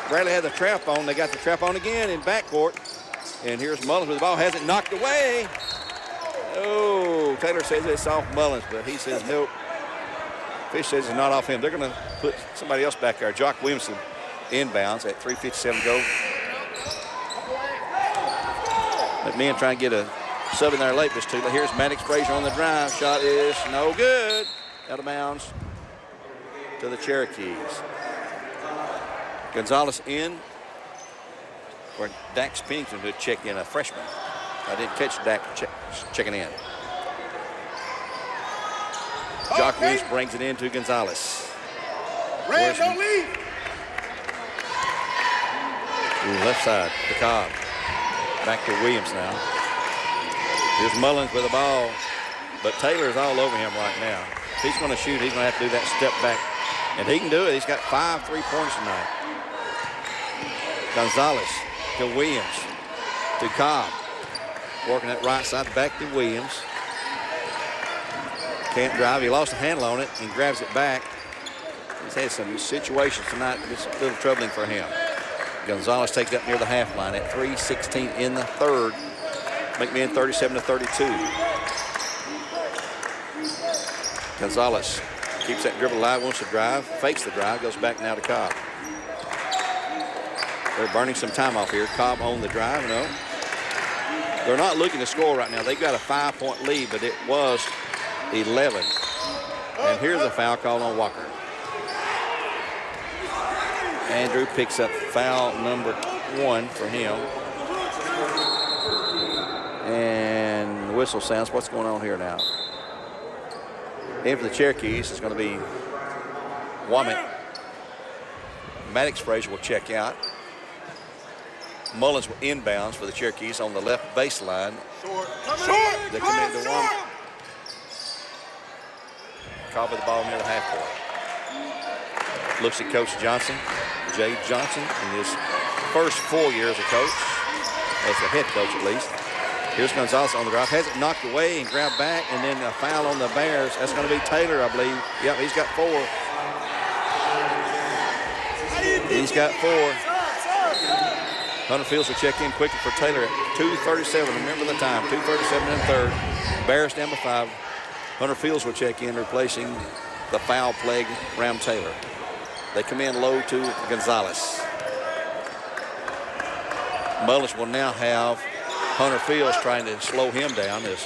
[SPEAKER 1] Bradley had the trap on. They got the trap on again in backcourt. And here's Mullins with the ball. Has it knocked away. Oh, Taylor says it's off Mullins, but he says nope. Fish says it's not off him. They're going to put somebody else back there. Jock Williamson inbounds at 3:57 to go. McMahon trying to get a sub in there late, but too late. Here's Maddox Frazier on the drive. Shot is no good. Out of bounds to the Cherokees. Gonzalez in for Dax Pennington to check in, a freshman. I didn't catch Dak checking in. Jock Williams brings it in to Gonzalez.
[SPEAKER 6] Red, don't leave.
[SPEAKER 1] Left side to Cobb. Back to Williams now. Here's Mullins with the ball, but Taylor's all over him right now. If he's going to shoot, he's going to have to do that step back, and he can do it. He's got 5 3-pointers tonight. Gonzalez to Williams to Cobb. Working that right side back to Williams. Can't drive. He lost the handle on it and grabs it back. He's had some situations tonight. It's a little troubling for him. Gonzalez takes up near the half line at 3:16 in the 3rd. McMahon 37-32. Gonzalez keeps that dribble alive, wants to drive, fakes the drive, goes back now to Cobb. They're burning some time off here. Cobb on the drive, no. They're not looking to score right now. They've got a 5-point lead, but it was 11. And here's a foul call on Walker. Andrew picks up foul number 1 for him. And the whistle sounds. What's going on here now? In for the Cherokees is going to be Womack. Maddox Frazier will check out. Mullins will inbounds for the Cherokees on the left baseline. They come into Womack. Cobb with the ball near the half court. Looks at Coach Johnson, Jay Johnson, in his first full year as a coach, as the head coach at least. Here's Gonzalez on the drive, has it knocked away and grabbed back, and then a foul on the Bears. That's going to be Taylor, I believe. Yep, he's got 4. He's got 4. Hunter Fields will check in quickly for Taylor at 2:37. Remember the time, 2:37 in the 3rd. Bears down by 5. Hunter Fields will check in, replacing the foul-plagued Ram Taylor. They come in low to Gonzalez. Mullins will now have Hunter Fields trying to slow him down as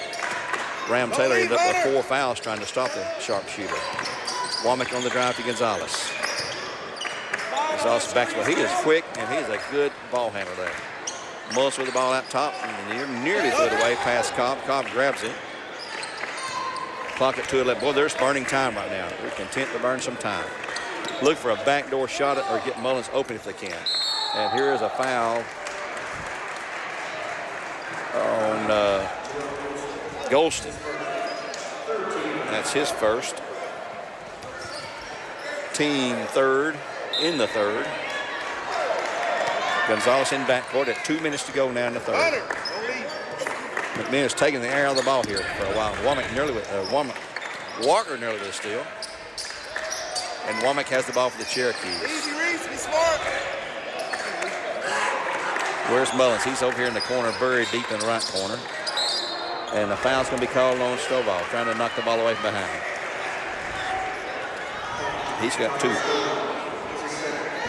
[SPEAKER 1] Ram Taylor ended up with 4 fouls trying to stop the sharpshooter. Womack on the drive to Gonzalez. Gonzalez backs, but he is quick and he is a good ball handler there. Mullins with the ball out top and nearly threw it away past Cobb. Cobb grabs it. Clock at 2:11. Boy, they're burning time right now. They're content to burn some time. Look for a backdoor shot or get Mullins open if they can. And here is a foul on Golston. That's his first. Team 3rd in the 3rd. Gonzalez in backcourt at 2 minutes to go now in the third. McMahon is taking the air out of the ball here for a while. Walker nearly with a steal. And Womack has the ball for the Cherokees.
[SPEAKER 6] Easy, Reese, be smart.
[SPEAKER 1] Where's Mullins? He's over here in the corner, buried deep in the right corner. And the foul's going to be called on Stovall, trying to knock the ball away from behind. He's got 2.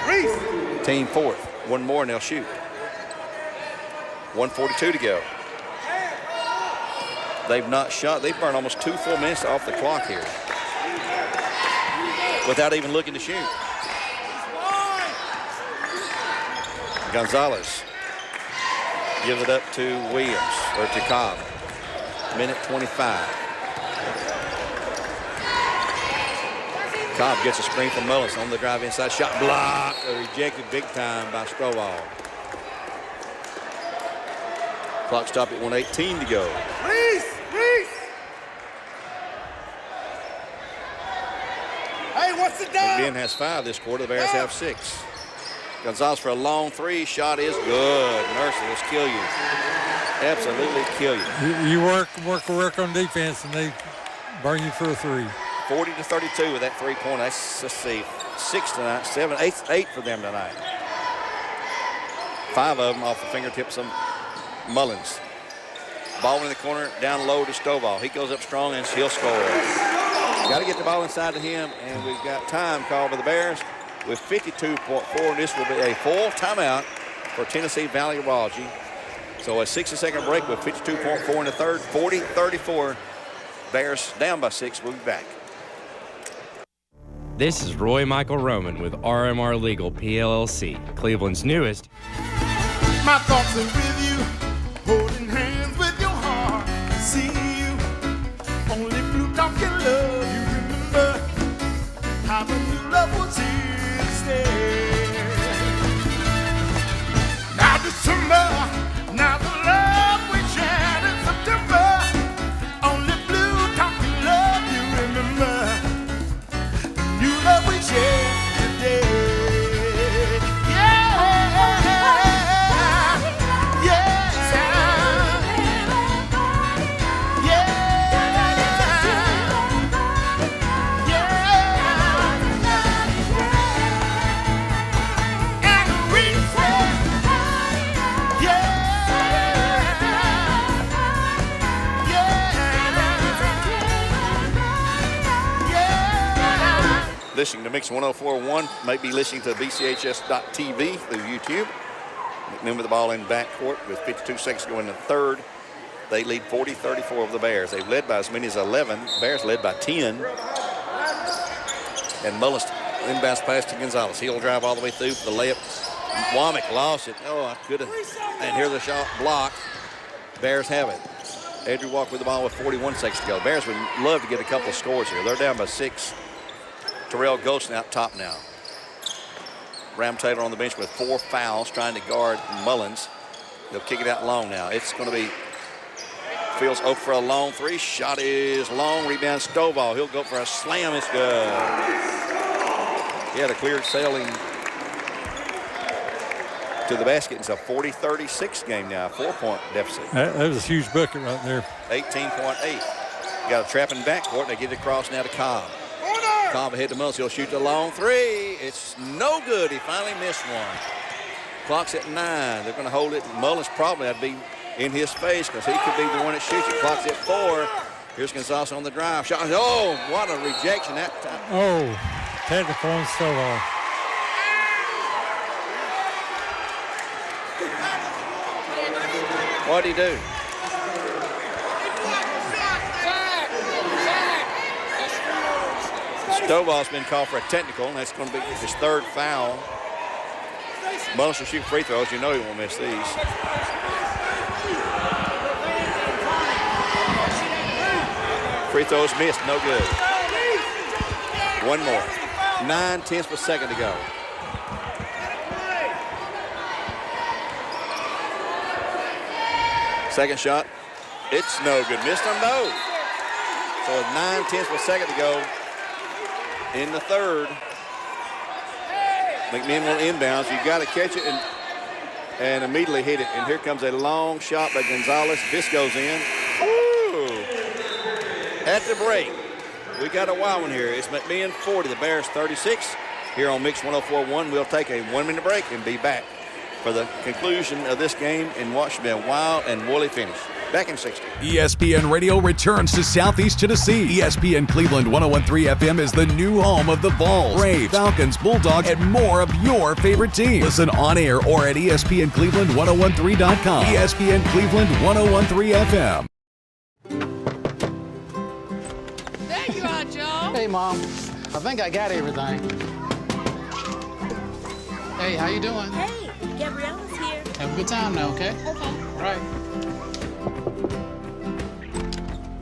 [SPEAKER 6] Reese.
[SPEAKER 1] Team fourth. One more and they'll shoot. 1:42 to go. They've not shot. They've burned almost 2 full minutes off the clock here without even looking to shoot. Gonzalez gives it up to Williams, or to Cobb. Minute 25. Cobb gets a screen from Mullins on the drive inside. Shot blocked. Rejected big time by Stovall. Clock stopped at 1:18 to go.
[SPEAKER 6] Reese. Hey, what's the done?
[SPEAKER 1] Ben has 5 this quarter. The Bears have 6. Gonzalez for a long 3. Shot is good. Mercy, let's kill you. Absolutely kill you.
[SPEAKER 4] You work on defense, and they burn you for a 3.
[SPEAKER 1] 40-32 with that 3-pointer. That's, let's see, 6 tonight, 8 for them tonight. 5 of them off the fingertips of Mullins. Ball in the corner, down low to Stovall. He goes up strong and he'll score. Got to get the ball inside to him, and we've got time called by the Bears with 52.4. This will be a full timeout for Tennessee Valley Urology. So a 60-second break with 52.4 in the third, 40-34. Bears down by 6. We'll be back.
[SPEAKER 15] This is Roy Michael Roman with RMR Legal PLLC, Cleveland's newest.
[SPEAKER 6] My thoughts are with you, holding hands with your heart. See you, only blue talk can love you. Remember how the new love was here to stay. Now December, now the love we shared in September. Only blue talk can love you. Remember the new love we shared today.
[SPEAKER 1] Listening to Mix 104.1, might be listening to BCHS.TV through YouTube. McMahon with the ball in backcourt with 52 seconds to go in the third. They lead 40-34 over the Bears. They've led by as many as 11. Bears led by 10. And Mullins inbounds pass to Gonzalez. He'll drive all the way through for the layup. Womack lost it. Oh, I could have. And here's the shot blocked. Bears have it. Andrew Walker with the ball with 41 seconds to go. The Bears would love to get a couple of scores here. They're down by 6. Terrell Golson out top now. Ram Taylor on the bench with 4 fouls trying to guard Mullins. They'll kick it out long now. It's going to be Fields open for a long 3. Shot is long. Rebound Stovall. He'll go for a slam. It's good. He had a clear sailing to the basket. It's a 40-36 game now. 4-point deficit.
[SPEAKER 4] That was a huge bucket right there.
[SPEAKER 1] 18.8. Got a trap in backcourt. They get it across now to Cobb. Cobb ahead to Mullins. He'll shoot the long 3. It's no good. He finally missed one. Clock's at 9. They're going to hold it. Mullins probably had to be in his face because he could be the one that shoots it. Clock's at 4. Here's Gonzalez on the drive. Shot. Oh, what a rejection that time.
[SPEAKER 4] Oh, technical on Stovall.
[SPEAKER 1] What'd he do? Stovall's been called for a technical, and that's going to be his 3rd foul. Mullins will shoot free throws. You know he won't miss these. Free throws missed, no good. One more. 9/10 per second to go. Second shot, it's no good. Missed them both. So with 9/10 per second to go in the third, McMahon will inbounds. You've got to catch it and and immediately hit it. And here comes a long shot by Gonzalez. This goes in. Woo! At the break, we got a wild one here. It's McMinn 40, the Bears 36. Here on Mix 104.1, we'll take a 1-minute break and be back for the conclusion of this game in what should be a wild and woolly finish. Back in 60.
[SPEAKER 8] ESPN Radio returns to Southeast Tennessee. ESPN Cleveland 101.3 FM is the new home of the Vols, Braves, Falcons, Bulldogs, and more of your favorite teams. Listen on air or at ESPNCleveland1013.com. ESPN Cleveland 101.3 FM.
[SPEAKER 9] There you are, Joe.
[SPEAKER 10] Hey, Mom. I think I got everything. Hey, how you doing?
[SPEAKER 9] Hey, Gabriella's here.
[SPEAKER 10] Have a good time now, okay?
[SPEAKER 9] Okay.
[SPEAKER 10] All right.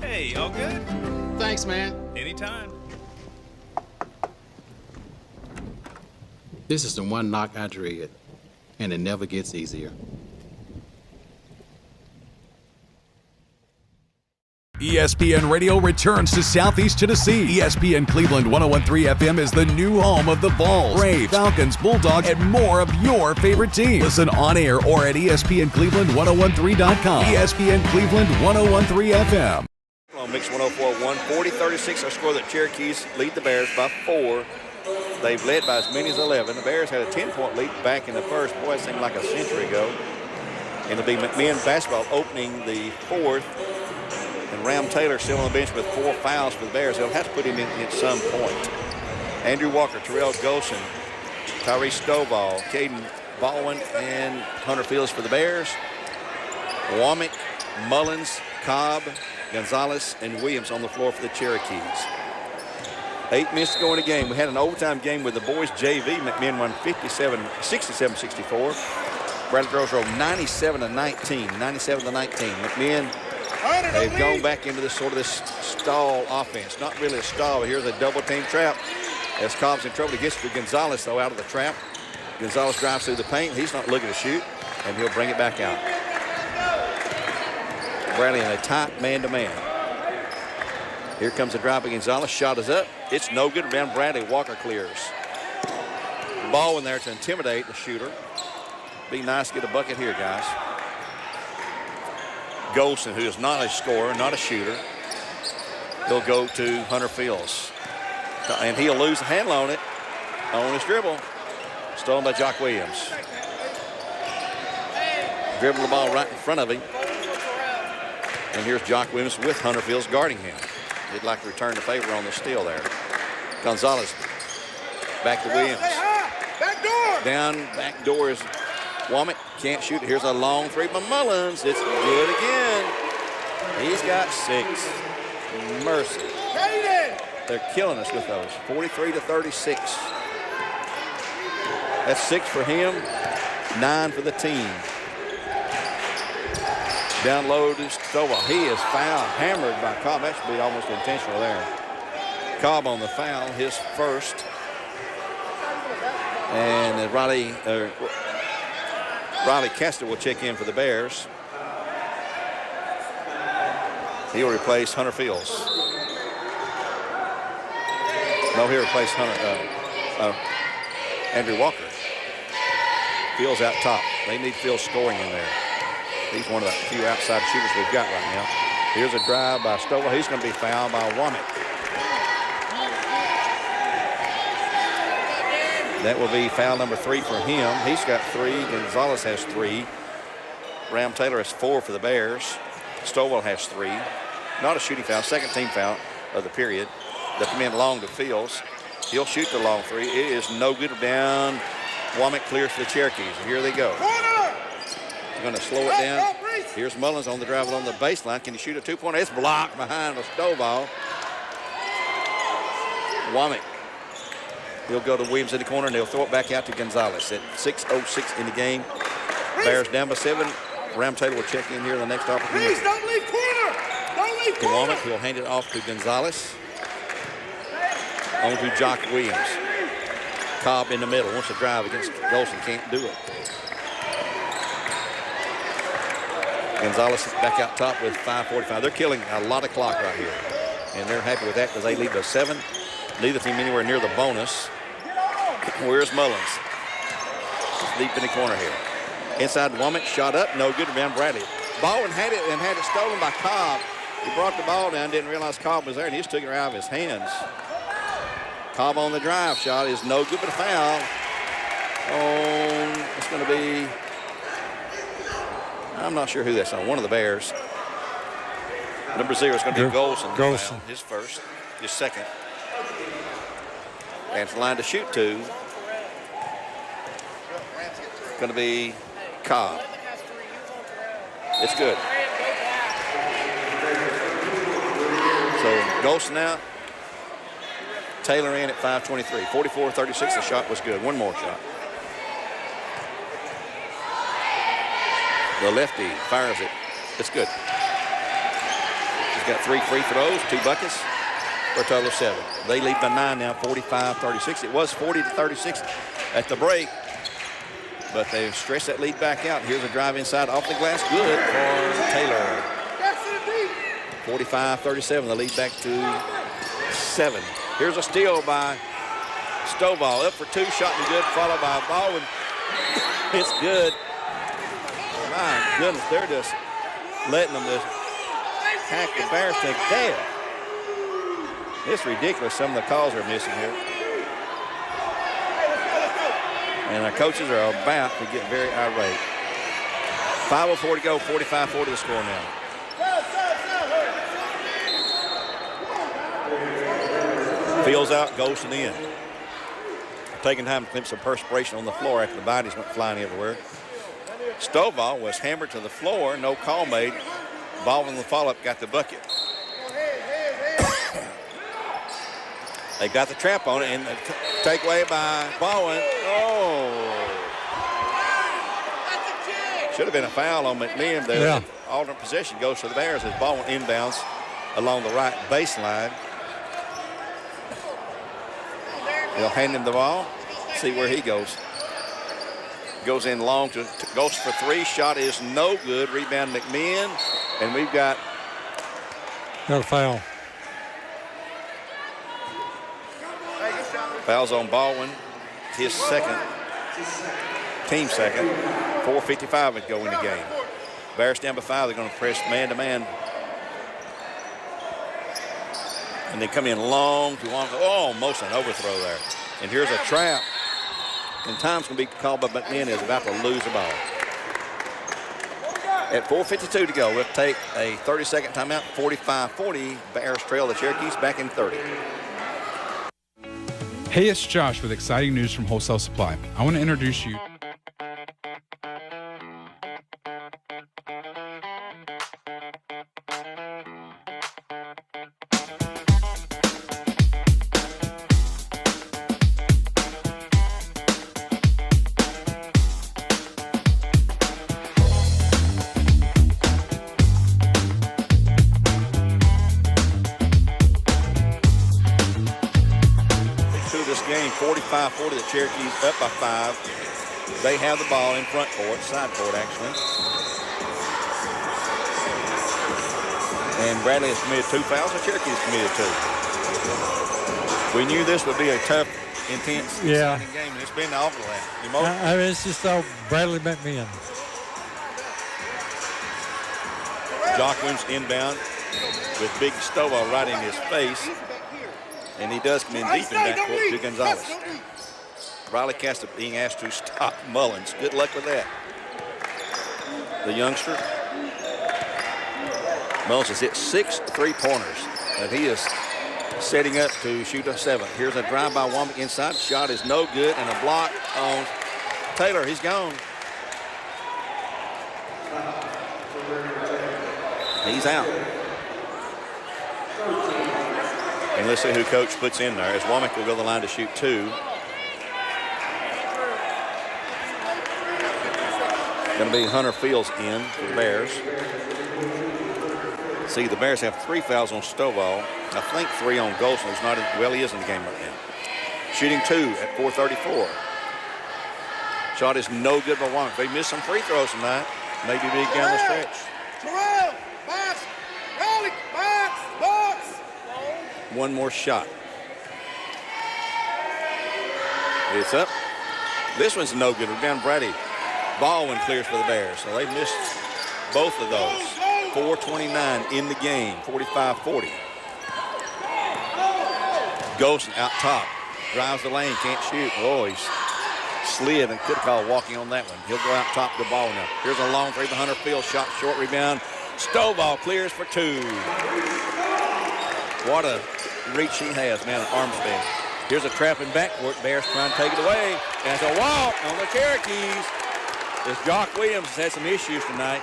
[SPEAKER 11] Hey, all good?
[SPEAKER 10] Thanks, man.
[SPEAKER 11] Anytime.
[SPEAKER 10] This is the one knock I dread, and it never gets easier.
[SPEAKER 8] ESPN Radio returns to Southeast Tennessee. ESPN Cleveland 101.3 FM is the new home of the Vols, Braves, Falcons, Bulldogs, and more of your favorite teams. Listen on air or at ESPNCleveland1013.com. ESPN Cleveland 101.3 FM.
[SPEAKER 1] On Mix 104.1, 40-36 our score. The Cherokees lead the Bears by 4. They've led by as many as 11. The Bears had a 10-point lead back in the first. Boy, it seemed like a century ago. And it'll be McMinn basketball opening the fourth. And Ram Taylor still on the bench with 4 fouls for the Bears. They'll have to put him in at some point. Andrew Walker, Terrell Golson, Tyrese Stovall, Caden Baldwin, and Hunter Fields for the Bears. Womack, Mullins, Cobb, Gonzalez, and Williams on the floor for the Cherokees. 8 minutes to go in the game. We had an overtime game with the boys JV. McMinn won 67-64. Bradley Girls drove 97-19. 97-19. McMinn, they've gone back into this sort of this stall offense. Not really a stall. Here's a double team trap. As Cobb's in trouble, he gets to Gonzalez though out of the trap. Gonzalez drives through the paint. He's not looking to shoot, and he'll bring it back out. Bradley in a tight man-to-man. Here comes the drive by Gonzalez. Shot is up. It's no good. Around Bradley. Walker clears. Ball in there to intimidate the shooter. Be nice to get a bucket here, guys. Golson, who is not a scorer, not a shooter, he'll go to Hunter Fields. And he'll lose the handle on it on his dribble. Stolen by Jock Williams. Dribble the ball right in front of him. And here's Jock Williams with Hunter Fields guarding him. He'd like to return the favor on the steal there. Gonzalez back to Williams. Down back door is Womack. Can't shoot. Here's a long three by Mullins. It's good again. He's got 6. Mercy. They're killing us with those. 43-36. That's 6 for him, 9 for the team. Down low to Stovall. He is fouled, hammered by Cobb. That should be almost intentional there. Cobb on the foul, his first. And Riley Kester will check in for the Bears. He'll replace Hunter Fields. No, he'll replace Andrew Walker. Fields out top. They need Fields scoring in there. He's one of the few outside shooters we've got right now. Here's a drive by Stovall. He's going to be fouled by Womack. That will be foul number 3 for him. He's got 3. Gonzalez has 3. Ram Taylor has 4 for the Bears. Stovall has 3. Not a shooting foul. Second team foul of the period. They come in long to Fields. He'll shoot the long 3. It is no good. Down. Womack clears for the Cherokees. Here they go. They're going to slow it down. Here's Mullins on the drive along the baseline. Can he shoot a 2-pointer? It's blocked behind a Stovall. Womack. He'll go to Williams in the corner, and they'll throw it back out to Gonzalez at 6:06 in the game. Bears down by 7. Ram Taylor will check in here in the next opportunity.
[SPEAKER 6] Please don't leave corner. Don't leave corner.
[SPEAKER 1] Womack, he'll hand it off to Gonzalez. On to Jock Williams. Cobb in the middle. Wants to drive against Golson. Can't do it. Gonzalez back out top with 5:45. They're killing a lot of clock right here. And they're happy with that because they lead by 7. Neither team anywhere near the bonus. Where's Mullins? Deep in the corner here. Inside Womack, shot up, no good. Rebound Bradley. Baldwin had it and had it stolen by Cobb. He brought the ball down, didn't realize Cobb was there, and he just took it right out of his hands. Cobb on the drive shot is no good, but a foul. It's going to be, I'm not sure who that's on, one of the Bears. Number 0 is going to be Golson. His first, his second. And it's the line to shoot to. It's going to be Cobb. It's good. So Golson out. Taylor in at 5:23. 44-36. The shot was good. One more shot. The lefty fires it. It's good. He's got 3 free throws, 2 buckets for a total of 7. They lead by 9 now, 45-36. It was 40-36 at the break, but they've stretched that lead back out. Here's a drive inside off the glass. Good for Taylor. 45-37. The lead back to 7. Here's a steal by Stovall. Up for 2, shot and good, followed by Baldwin. It's good. My goodness, they're just letting them just hack the Bears to death. It's ridiculous, some of the calls are missing here. And our coaches are about to get very irate. 5:04 to go, 45-40 the score now. Fields out, Golson in. Taking time to clean some perspiration on the floor after the bodies went flying everywhere. Stovall was hammered to the floor, no call made. Baldwin in the follow-up got the bucket. They got the trap on it, and the takeaway by Baldwin. Should have been a foul on McMillan there.
[SPEAKER 4] Yeah.
[SPEAKER 1] Alternate possession goes to the Bears as Baldwin inbounds along the right baseline. They'll hand him the ball, see where he goes. Goes in long, goes for 3. Shot is no good. Rebound McMillan, and we've got
[SPEAKER 4] a foul.
[SPEAKER 1] Fouls on Baldwin, his second, team second. 4:55 to go in the game. Bears down by 5. They're going to press man-to-man. And they come in long to long. Almost an overthrow there. And here's a trap. And time's going to be called by McMillan is about to lose the ball. At 4:52 to go, we'll take a 30-second timeout. 45-40. Bears trail the Cherokees back in 30.
[SPEAKER 16] Hey, it's Josh with exciting news from Wholesale Supply. I want to introduce you.
[SPEAKER 1] Game 45-40, the Cherokees up by 5. They have the ball in front court, side court actually. And Bradley has committed 2 fouls, the Cherokees committed 2. We knew this would be a tough, intense, exciting game, and it's been awful that.
[SPEAKER 4] I mean, it's just all Bradley McMillan.
[SPEAKER 1] Jockwin's inbound with big Stovall right in his face. And he does come in deep in backcourt to Gonzalez. Riley Casta being asked to stop Mullins. Good luck with that. The youngster. Mullins has hit 6 3-pointers. And he is setting up to shoot a 7th. Here's a drive by Womack inside. Shot is no good. And a block on Taylor. He's gone. He's out. And let's see who coach puts in there as Womack will go to the line to shoot 2. Going to be Hunter Fields in for the Bears. See, the Bears have 3 fouls on Stovall. I think 3 on Golson, who's not, well, he is in the game right now. Shooting 2 at 4:34. Shot is no good by Womack. They missed some free throws tonight. Maybe big down the stretch.
[SPEAKER 6] Terrell, box, Riley, box.
[SPEAKER 1] One more shot. It's up. This one's no good. Rebound Brady. Baldwin clears for the Bears, so they missed both of those. 4:29 in the game, 45-40. Golston out top, drives the lane, can't shoot. Oh, he's slid and could have called walking on that one. He'll go out top to Baldwin now. Here's a long three from Hunter Field, shot short, rebound. Stovall clears for two. What a reach he has, man, at Armstead. Here's a trap in backcourt. Bears trying to take it away. And it's a walk on the Cherokees. As Jock Williams has had some issues tonight.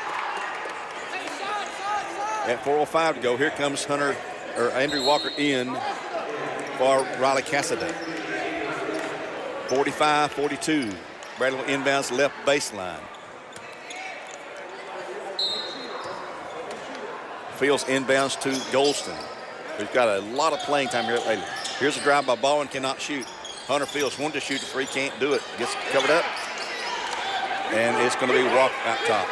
[SPEAKER 1] At 4:05 to go, here comes Andrew Walker in for Riley Cassidy. 45-42. Bradley inbounds left baseline. Fields inbounds to Golston, who's got a lot of playing time here lately. Here's a drive by Baldwin, cannot shoot. Hunter Fields wanted to shoot the three, can't do it. Gets covered up. And it's going to be Walker out top.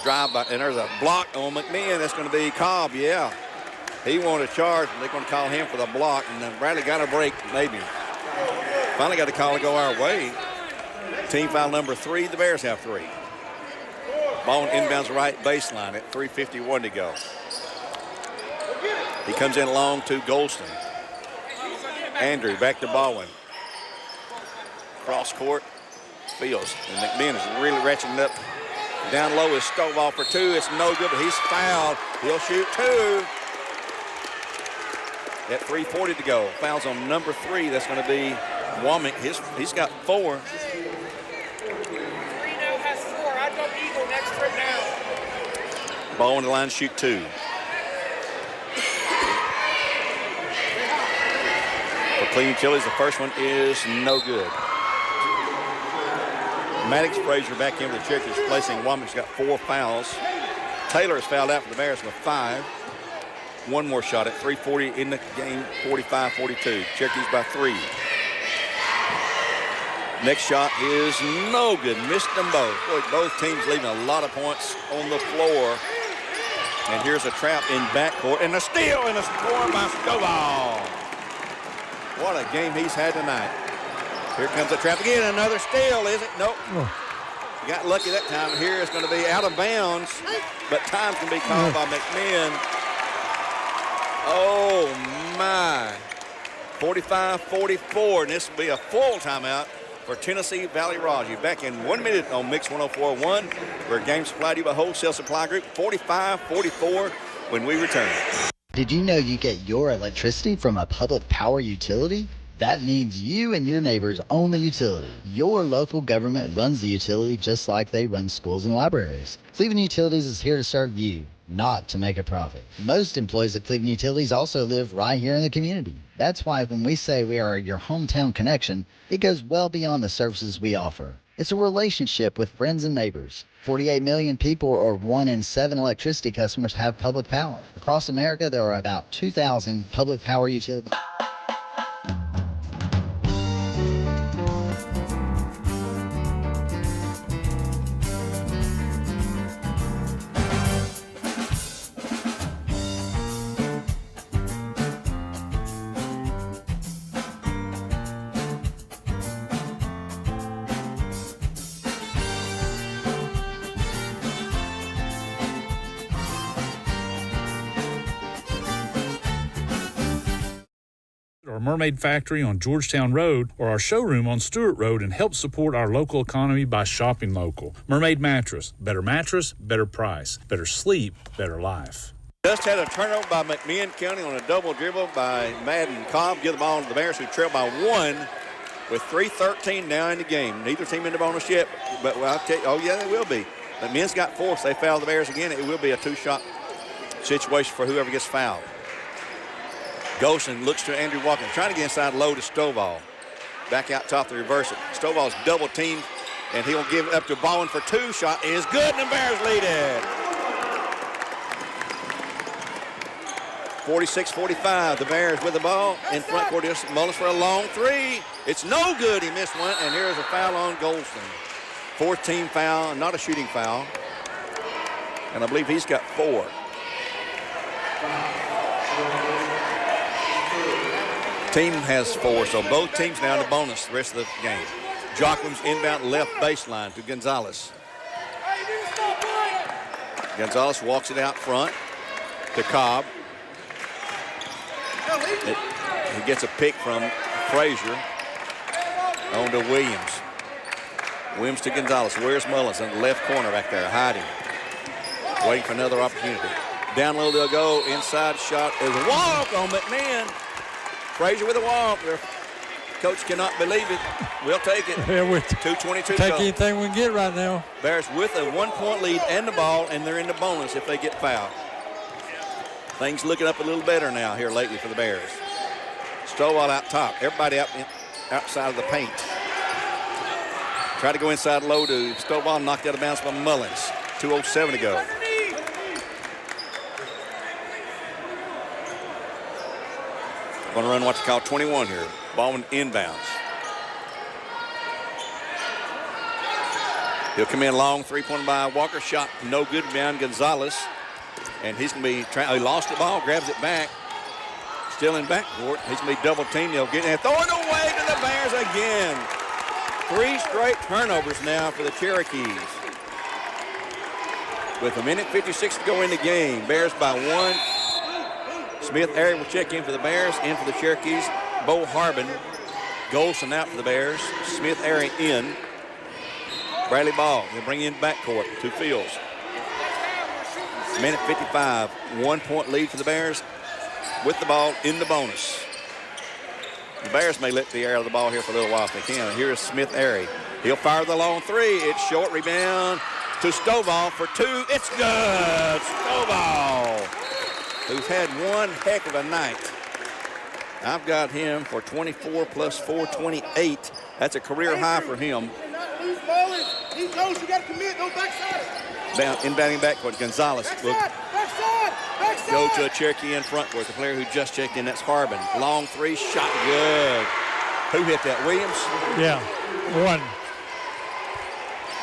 [SPEAKER 1] Drive by, and there's a block on McMahon. That's going to be Cobb, yeah. He wanted a charge, and they're going to call him for the block. And then Bradley got a break, maybe. Finally got a call to go our way. Team foul number 3, the Bears have 3. Baldwin inbounds right baseline at 3:51 to go. He comes in long to Golston. Andrew back to Baldwin. Cross court, Fields. And McMahon is really ratcheting up. Down low is Stovall for two. It's no good, but he's fouled. He'll shoot two. At 3:40 to go. Fouls on number 3. That's going to be Womack. He's got 4. Ball on the line, shoot 2. For Clean Utilities, the first one is no good. Maddox Frazier back in with the Cherokees, placing Womack's got 4 fouls. Taylor is fouled out for the Bears with 5. One more shot at 3:40 in the game, 45-42. Cherokees by 3. Next shot is no good. Missed them both. Boy, both teams leaving a lot of points on the floor. And here's a trap in backcourt, and a steal and a score by Stovall. What a game he's had tonight. Here comes the trap again. Another steal, is it? Nope. You got lucky that time. Here it's going to be out of bounds, but time's going to be called by McMahon. Oh, my. 45-44, and this will be a full timeout for Tennessee Valley Raja. Back in 1 minute on Mix 104.1, where games supplied to you by Wholesale Supply Group. 45-44 when we return.
[SPEAKER 17] Did you know you get your electricity from a public power utility? That means you and your neighbors own the utility. Your local government runs the utility just like they run schools and libraries. Cleveland Utilities is here to serve you, not to make a profit. Most employees at Cleveland Utilities also live right here in the community. That's why when we say we are your hometown connection, it goes well beyond the services we offer. It's a relationship with friends and neighbors. 48 million people, or 1 in 7 electricity customers, have public power. Across America, there are about 2,000 public power utilities.
[SPEAKER 18] Our Mermaid Factory on Georgetown Road, or our showroom on Stewart Road, and help support our local economy by shopping local. Mermaid Mattress, better price, better sleep, better life.
[SPEAKER 1] Just had a turnover by McMahon County on a double dribble by Madden Cobb. Give the ball to the Bears, who trail by 1 with 3:13 now in the game. Neither team in the bonus yet, but well, I'll tell you, oh yeah, they will be. McMahon's got 4, so they foul the Bears again. It will be a 2-shot situation for whoever gets fouled. Golston looks to Andrew Walker, trying to get inside low to Stovall. Back out top to reverse it. Stovall's double teamed, and he'll give it up to Baldwin for 2. Shot is good, and the Bears lead it. 46-45, the Bears with the ball in front court. Mullins for a long 3. It's no good. He missed one, and here's a foul on Golston. 4th team foul, not a shooting foul. And I believe he's got 4. Team has 4, so both teams now in the bonus the rest of the game. Jocklins inbound left baseline to Gonzalez. Gonzalez walks it out front to Cobb. He gets a pick from Frazier on to Williams. Williams to Gonzalez. Where's Mullins in the left corner back there, hiding, waiting for another opportunity. Down low they'll go. Inside shot is a walk on McMahon. Frazier with a walk. Their coach cannot believe it. We'll take it.
[SPEAKER 4] Yeah,
[SPEAKER 1] 2:22 to
[SPEAKER 4] take
[SPEAKER 1] go.
[SPEAKER 4] anything we can get right now.
[SPEAKER 1] Bears with a 1-point lead and the ball, and they're in the bonus if they get fouled. Things looking up a little better now here lately for the Bears. Stovall out top. Everybody outside of the paint. Try to go inside low to Stovall, knocked out of bounds by Mullins. 2:07 to go. Going to run what you call 21 here. Ballman inbounds. He'll come in long, 3-point by Walker. Shot no good behind Gonzalez. And he's going to be trying. He lost the ball, grabs it back. Still in backcourt. He's going to be double teamed. He'll get in and throw it away to the Bears again. 3 straight turnovers now for the Cherokees. With 1:56 to go in the game. Bears by 1. Smith Airy will check in for the Bears. In for the Cherokees, Bo Harbin. Golson out for the Bears. Smith Airy in. Bradley Ball, he'll bring in backcourt to Fields. 1:55, 1-point lead for the Bears with the ball in the bonus. The Bears may let the air of the ball here for a little while if they can. Here's Smith Airy. He'll fire the long 3. It's short, rebound to Stovall for 2. It's good. Stovall, who's had one heck of a night. I've got him for 24 plus 4, 28. That's a career high for him.
[SPEAKER 6] He knows you got to commit. Don't backside.
[SPEAKER 1] Inbounding backcourt. Gonzalez will go to a Cherokee in front court. The player who just checked in, that's Harbin. Long 3, shot good. Who hit that? Williams?
[SPEAKER 4] Yeah, 1.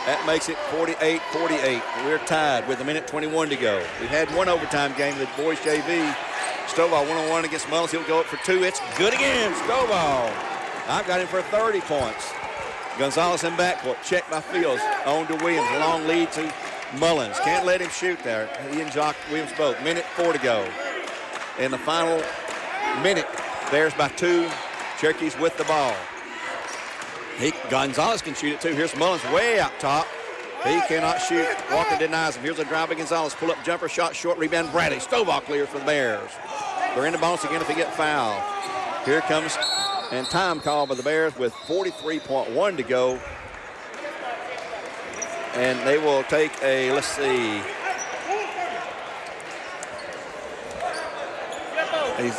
[SPEAKER 1] That makes it 48-48. We're tied with 1:21 to go. We've had one overtime game with boys JV. Stovall 1-on-1 against Mullins. He'll go up for 2. It's good again. Stovall. I've got him for 30 points. Gonzalez in backcourt. Check by Fields. On to Williams. Long lead to Mullins. Can't let him shoot there. He and Jock Williams both. 1:04 to go. In the final minute, Bears by 2. Cherokees with the ball. Gonzalez can shoot it too. Here's Mullins way up top. He cannot shoot. Walker denies him. Here's a drive by Gonzalez. Pull up jumper shot, short rebound. Bradley. Stovall clears for the Bears. They're in the bonus again if they get fouled. Here comes, and time call by the Bears with 43.1 to go. And they will take a, let's see. He's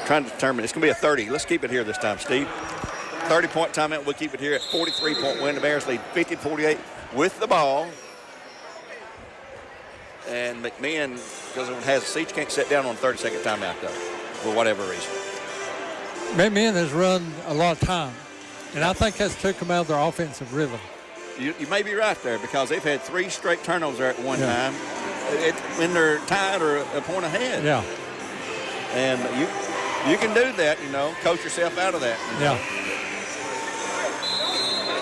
[SPEAKER 1] trying to determine. It's going to be a 30. Let's keep it here this time, Steve. 30-point timeout. We'll keep it here at 43-point win. The Bears lead 50-48 with the ball. And McMahon, because it has a seat, you can't sit down on 30-second timeout, though, for whatever reason.
[SPEAKER 4] McMahon has run a lot of time, and I think that's took them out of their offensive rhythm.
[SPEAKER 1] You may be right there, because they've had 3 straight turnovers there at one time when they're tied or a point ahead.
[SPEAKER 4] Yeah.
[SPEAKER 1] And you can do that, coach yourself out of that.
[SPEAKER 4] Yeah.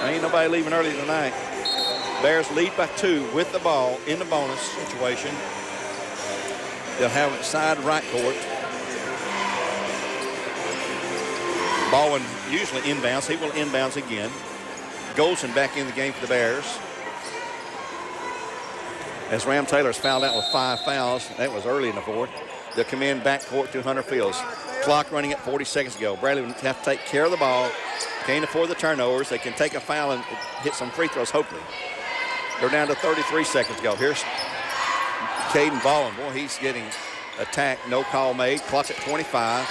[SPEAKER 1] Ain't nobody leaving early tonight. Bears lead by 2 with the ball in the bonus situation. They'll have it side right court. Baldwin usually inbounds. He will inbounds again. Golson back in the game for the Bears. As Ram Taylor's fouled out with 5 fouls. That was early in the fourth. They'll come in back court to Hunter Fields. Clock running at 40 seconds to go. Bradley will have to take care of the ball. Can't afford the turnovers. They can take a foul and hit some free throws, hopefully. They're down to 33 seconds to go. Here's Caden Baldwin. Boy, he's getting attacked. No call made. Clock's at 25.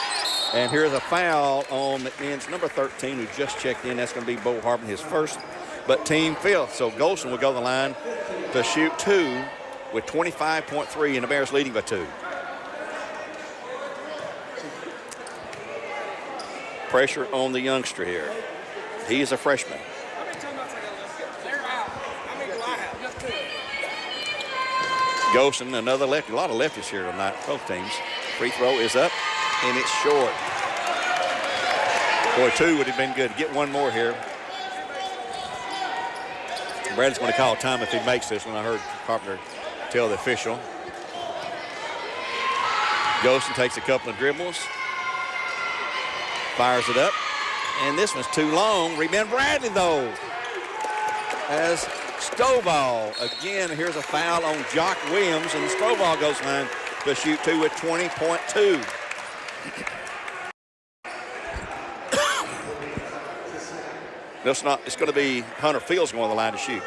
[SPEAKER 1] And here's a foul on McMahon's number 13, who just checked in. That's going to be Bo Harbin, his first, but team fifth. So Golson will go to the line to shoot 2 with 25.3, and the Bears leading by 2. Pressure on the youngster here. He is a freshman. Golson, another lefty. A lot of lefties here tonight, both teams. Free throw is up, and it's short. Boy, 2 would have been good. Get one more here. Bradley's going to call time if he makes this one. I heard Carpenter tell the official. Golson takes a couple of dribbles. Fires it up. And this one's too long. Rebound Bradley, though. As Stovall, again, here's a foul on Jock Williams, and Stovall goes line to shoot 2 with 20.2. It's going to be Hunter Fields going to the line to shoot.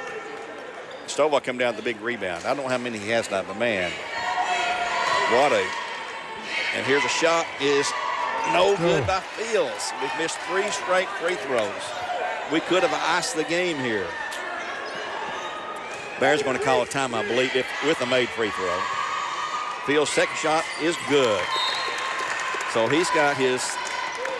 [SPEAKER 1] Stovall come down with the big rebound. I don't know how many he has now, but man, and here's a shot is no good by Fields. We've missed 3 straight free throws. We could have iced the game here. Bears are going to call a time, I believe, with a made free throw. Fields' second shot is good. So he's got his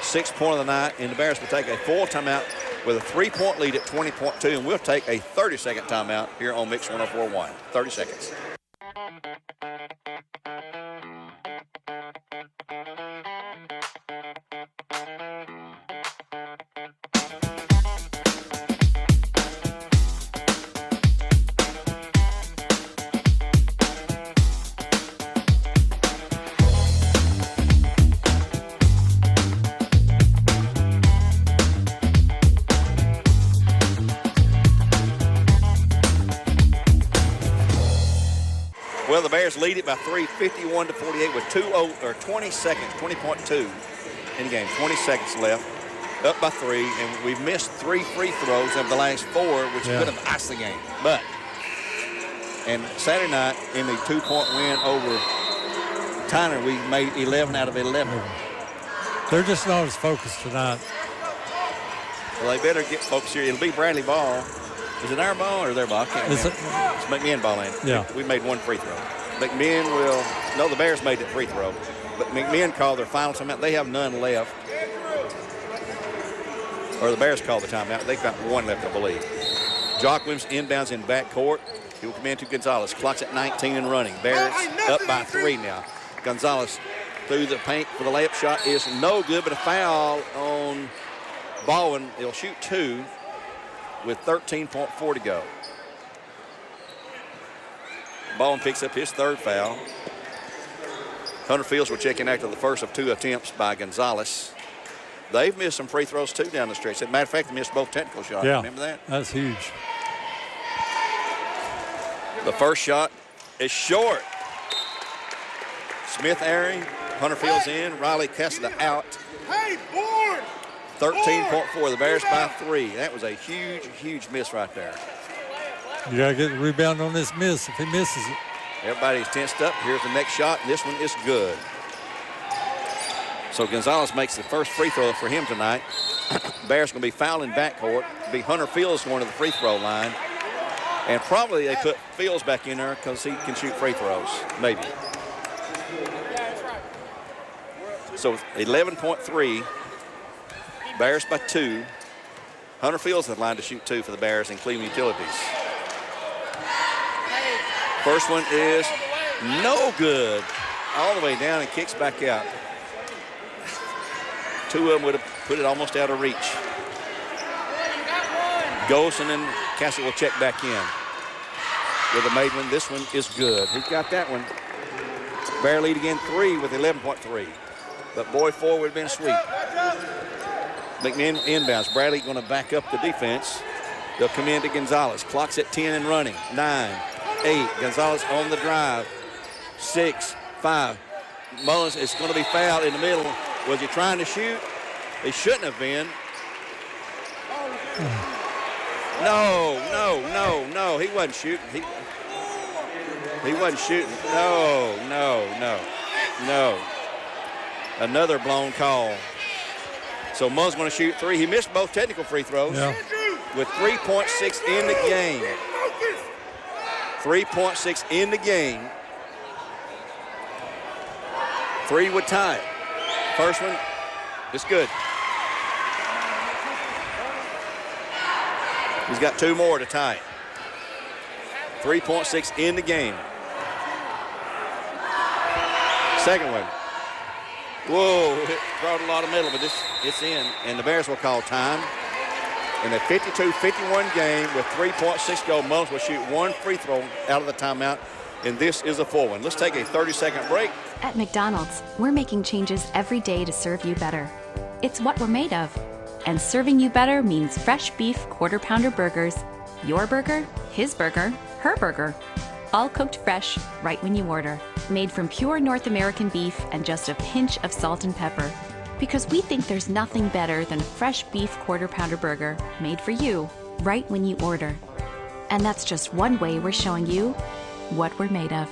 [SPEAKER 1] 6th point of the night, and the Bears will take a full timeout with a 3-point lead at 20.2, and we'll take a 30-second timeout here on Mix 104.1. 30 seconds. Well, the Bears lead it by 3, 51-48 with 20 seconds, 20.2 in the game. 20 seconds left, up by 3, and we've missed 3 free throws of the last 4, which could have iced the game. And Saturday night in the 2-point win over Tyner, we made 11 out of 11.
[SPEAKER 4] They're just not as focused tonight.
[SPEAKER 1] Well, they better get focused here. It'll be Bradley ball. Is it our ball or their ball? I can't remember. It's McMinn ball in.
[SPEAKER 4] Yeah.
[SPEAKER 1] We made 1 free throw. McMinn will, the Bears made the free throw, but McMinn called their final timeout. They have none left. Or the Bears called the timeout. They've got 1 left, I believe. Jock Williams inbounds in backcourt. He will come in to Gonzalez. Clock's at 19 and running. Bears up by 3 now. Gonzalez through the paint for the layup shot is no good, but a foul on Baldwin. He'll shoot 2 with 13.4 to go. Baldwin picks up his 3rd foul. Hunter Fields will check in after the first of 2 attempts by Gonzalez. They've missed some free throws too down the stretch. As a matter of fact, they missed both technical shots.
[SPEAKER 4] Yeah,
[SPEAKER 1] remember that?
[SPEAKER 4] That's huge.
[SPEAKER 1] The first shot is short. Smith airing, Hunter Fields in, Riley Kessler out. 13.4, the Bears by 3. That was a huge, huge miss right there.
[SPEAKER 4] You got to get the rebound on this miss if he misses it.
[SPEAKER 1] Everybody's tensed up. Here's the next shot, and this one is good. So Gonzalez makes the first free throw for him tonight. Bears going to be fouling backcourt. It'll be Hunter Fields going to the free throw line. And probably they put Fields back in there because he can shoot free throws, maybe. So 11.3. Bears by 2. Hunter Fields is line to shoot 2 for the Bears in Cleveland Utilities. First one is no good. All the way down and kicks back out. 2 of them would have put it almost out of reach. Golson and Castle will check back in with a made one. This one is good. He's got that one. Bear lead again 3 with 11.3. But boy, 4 would have been sweet. McMinn inbounds. Bradley going to back up the defense. They'll come in to Gonzalez. Clock's at 10 and running. 9, 8. Gonzalez on the drive. 6, 5. Mullins is going to be fouled in the middle. Was he trying to shoot? He shouldn't have been. No. He wasn't shooting. He wasn't shooting. No. Another blown call. So Mullins going to shoot 3. He missed both technical free throws with 3.6 in the game. 3.6 in the game. 3 would tie it. First one is good. He's got 2 more to tie it. 3.6 in the game. Second one. Whoa, it brought a lot of middle, but it's in. And the Bears will call time. In a 52-51 game with 3.6 goal, Mullins will shoot one free throw out of the timeout, and this is a full one. Let's take a 30-second break.
[SPEAKER 5] At McDonald's, we're making changes every day to serve you better. It's what we're made of. And serving you better means fresh beef quarter-pounder burgers. Your burger, his burger, her burger. All cooked fresh, right when you order. Made from pure North American beef and just a pinch of salt and pepper. Because we think there's nothing better than a fresh beef quarter-pounder burger made for you, right when you order. And that's just one way we're showing you what we're made of.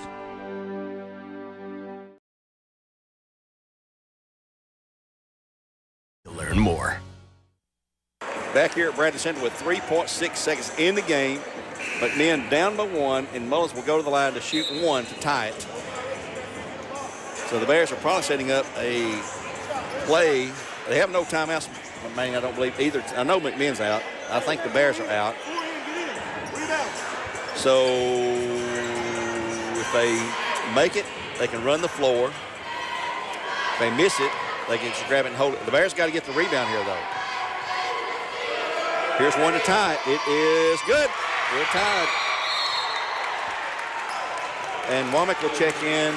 [SPEAKER 8] Learn more.
[SPEAKER 1] Back here at Bradley Center with 3.6 seconds in the game. McMinn down by one, and Mullins will go to the line to shoot one to tie it. So the Bears are probably setting up a play. They have no timeouts, I don't believe either. I know McMinn's out. I think the Bears are out. So if they make it, they can run the floor. If they miss it, they can just grab it and hold it. The Bears got to get the rebound here, though. Here's one to tie it. It is good. We're tied. And Womack will check in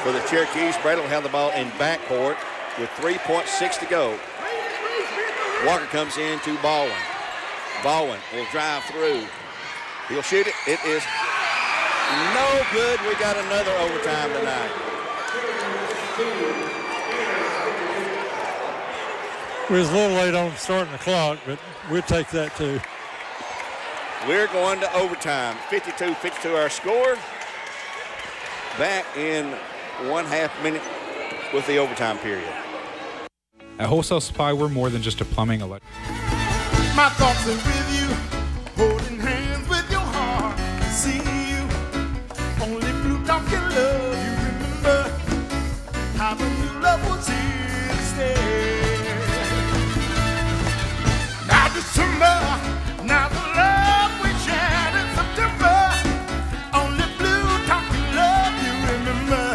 [SPEAKER 1] for the Cherokees. Bradley will have the ball in backcourt with 3.6 to go. Walker comes in to Baldwin. Baldwin will drive through. He'll shoot it. It is no good. We got another overtime tonight.
[SPEAKER 4] We was a little late on starting the clock, but we'll take that too.
[SPEAKER 1] We're going to overtime. 52-52 our score. Back in 1/2 minute with the overtime period.
[SPEAKER 16] At Wholesale Supply, we're more than just a plumbing electric.
[SPEAKER 6] My thoughts are with you, holding hands with your heart. See you, only blue dog can love you. Remember how the new love was here to stay. Now December, now the love we shared in September. Only blue dog can love you. Remember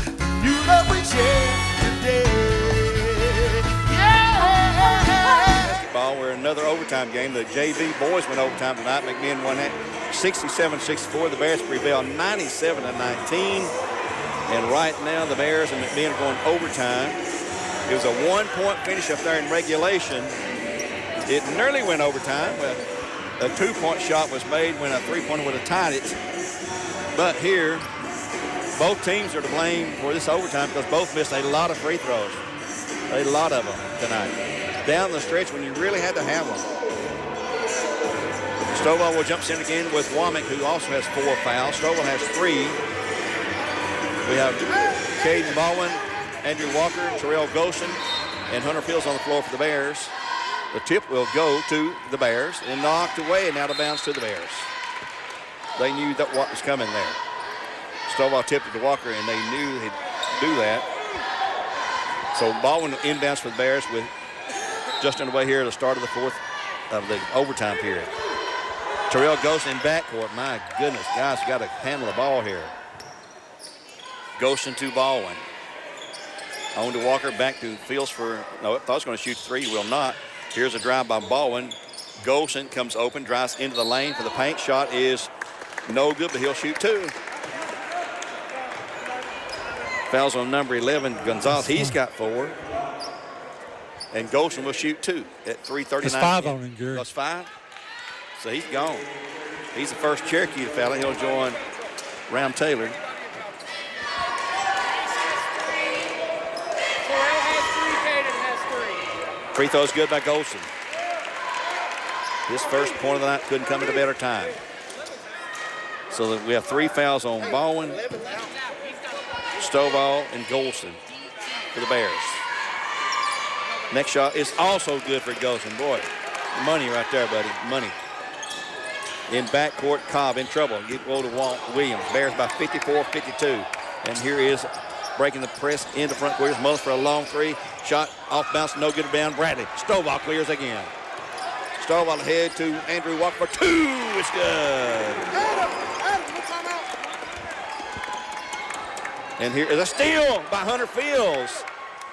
[SPEAKER 6] the new love we shared today.
[SPEAKER 1] We're in another overtime game. The JV boys went overtime tonight. McMinn won that 67-64. The Bears prevailed 97-19. And right now the Bears and McMinn are going overtime. It was a 1-point finish up there in regulation. It nearly went overtime. A 2-point shot was made when a 3-pointer would have tied it. But here, both teams are to blame for this overtime because both missed a lot of free throws. A lot of them tonight. Down the stretch when you really had to have them. Stovall will jump in again with Womack, who also has 4 fouls. Stovall has 3. We have Caden Baldwin, Andrew Walker, Terrell Golson, and Hunter Fields on the floor for the Bears. The tip will go to the Bears and knocked away and out of bounds to the Bears. They knew that what was coming there. Stovall tipped it to Walker, and they knew he'd do that. So Baldwin inbounds for the Bears with just underway here at the start of the overtime period. Terrell Golson in backcourt. My goodness, guys, got to handle the ball here. Golson to Baldwin. On to Walker, back to Fields for, no, I thought he was going to shoot 3, will not. Here's a drive by Baldwin. Golson comes open, drives into the lane for the paint. Shot is no good, but he'll shoot 2. Fouls on number 11, Gonzalez. He's got 4. And Golson will shoot 2 at 3:39.
[SPEAKER 4] That's 5 on him, Gary.
[SPEAKER 1] That's 5. So he's gone. He's the first Cherokee to foul. He'll join Ram Taylor. Free throw's good by Golson. His first point of the night couldn't come at a better time. So we have 3 fouls on Baldwin, Stovall, and Golson for the Bears. Next shot is also good for Golson. Boy, money right there, buddy. Money. In backcourt, Cobb in trouble. Get roll to Williams. Bears by 54-52. And here is breaking the press into front court. Here's Mullins for a long 3. Shot off bounce, no good rebound. Bradley. Stovall clears again. Stovall ahead to Andrew Walker for 2. It's good. And here is a steal by Hunter Fields.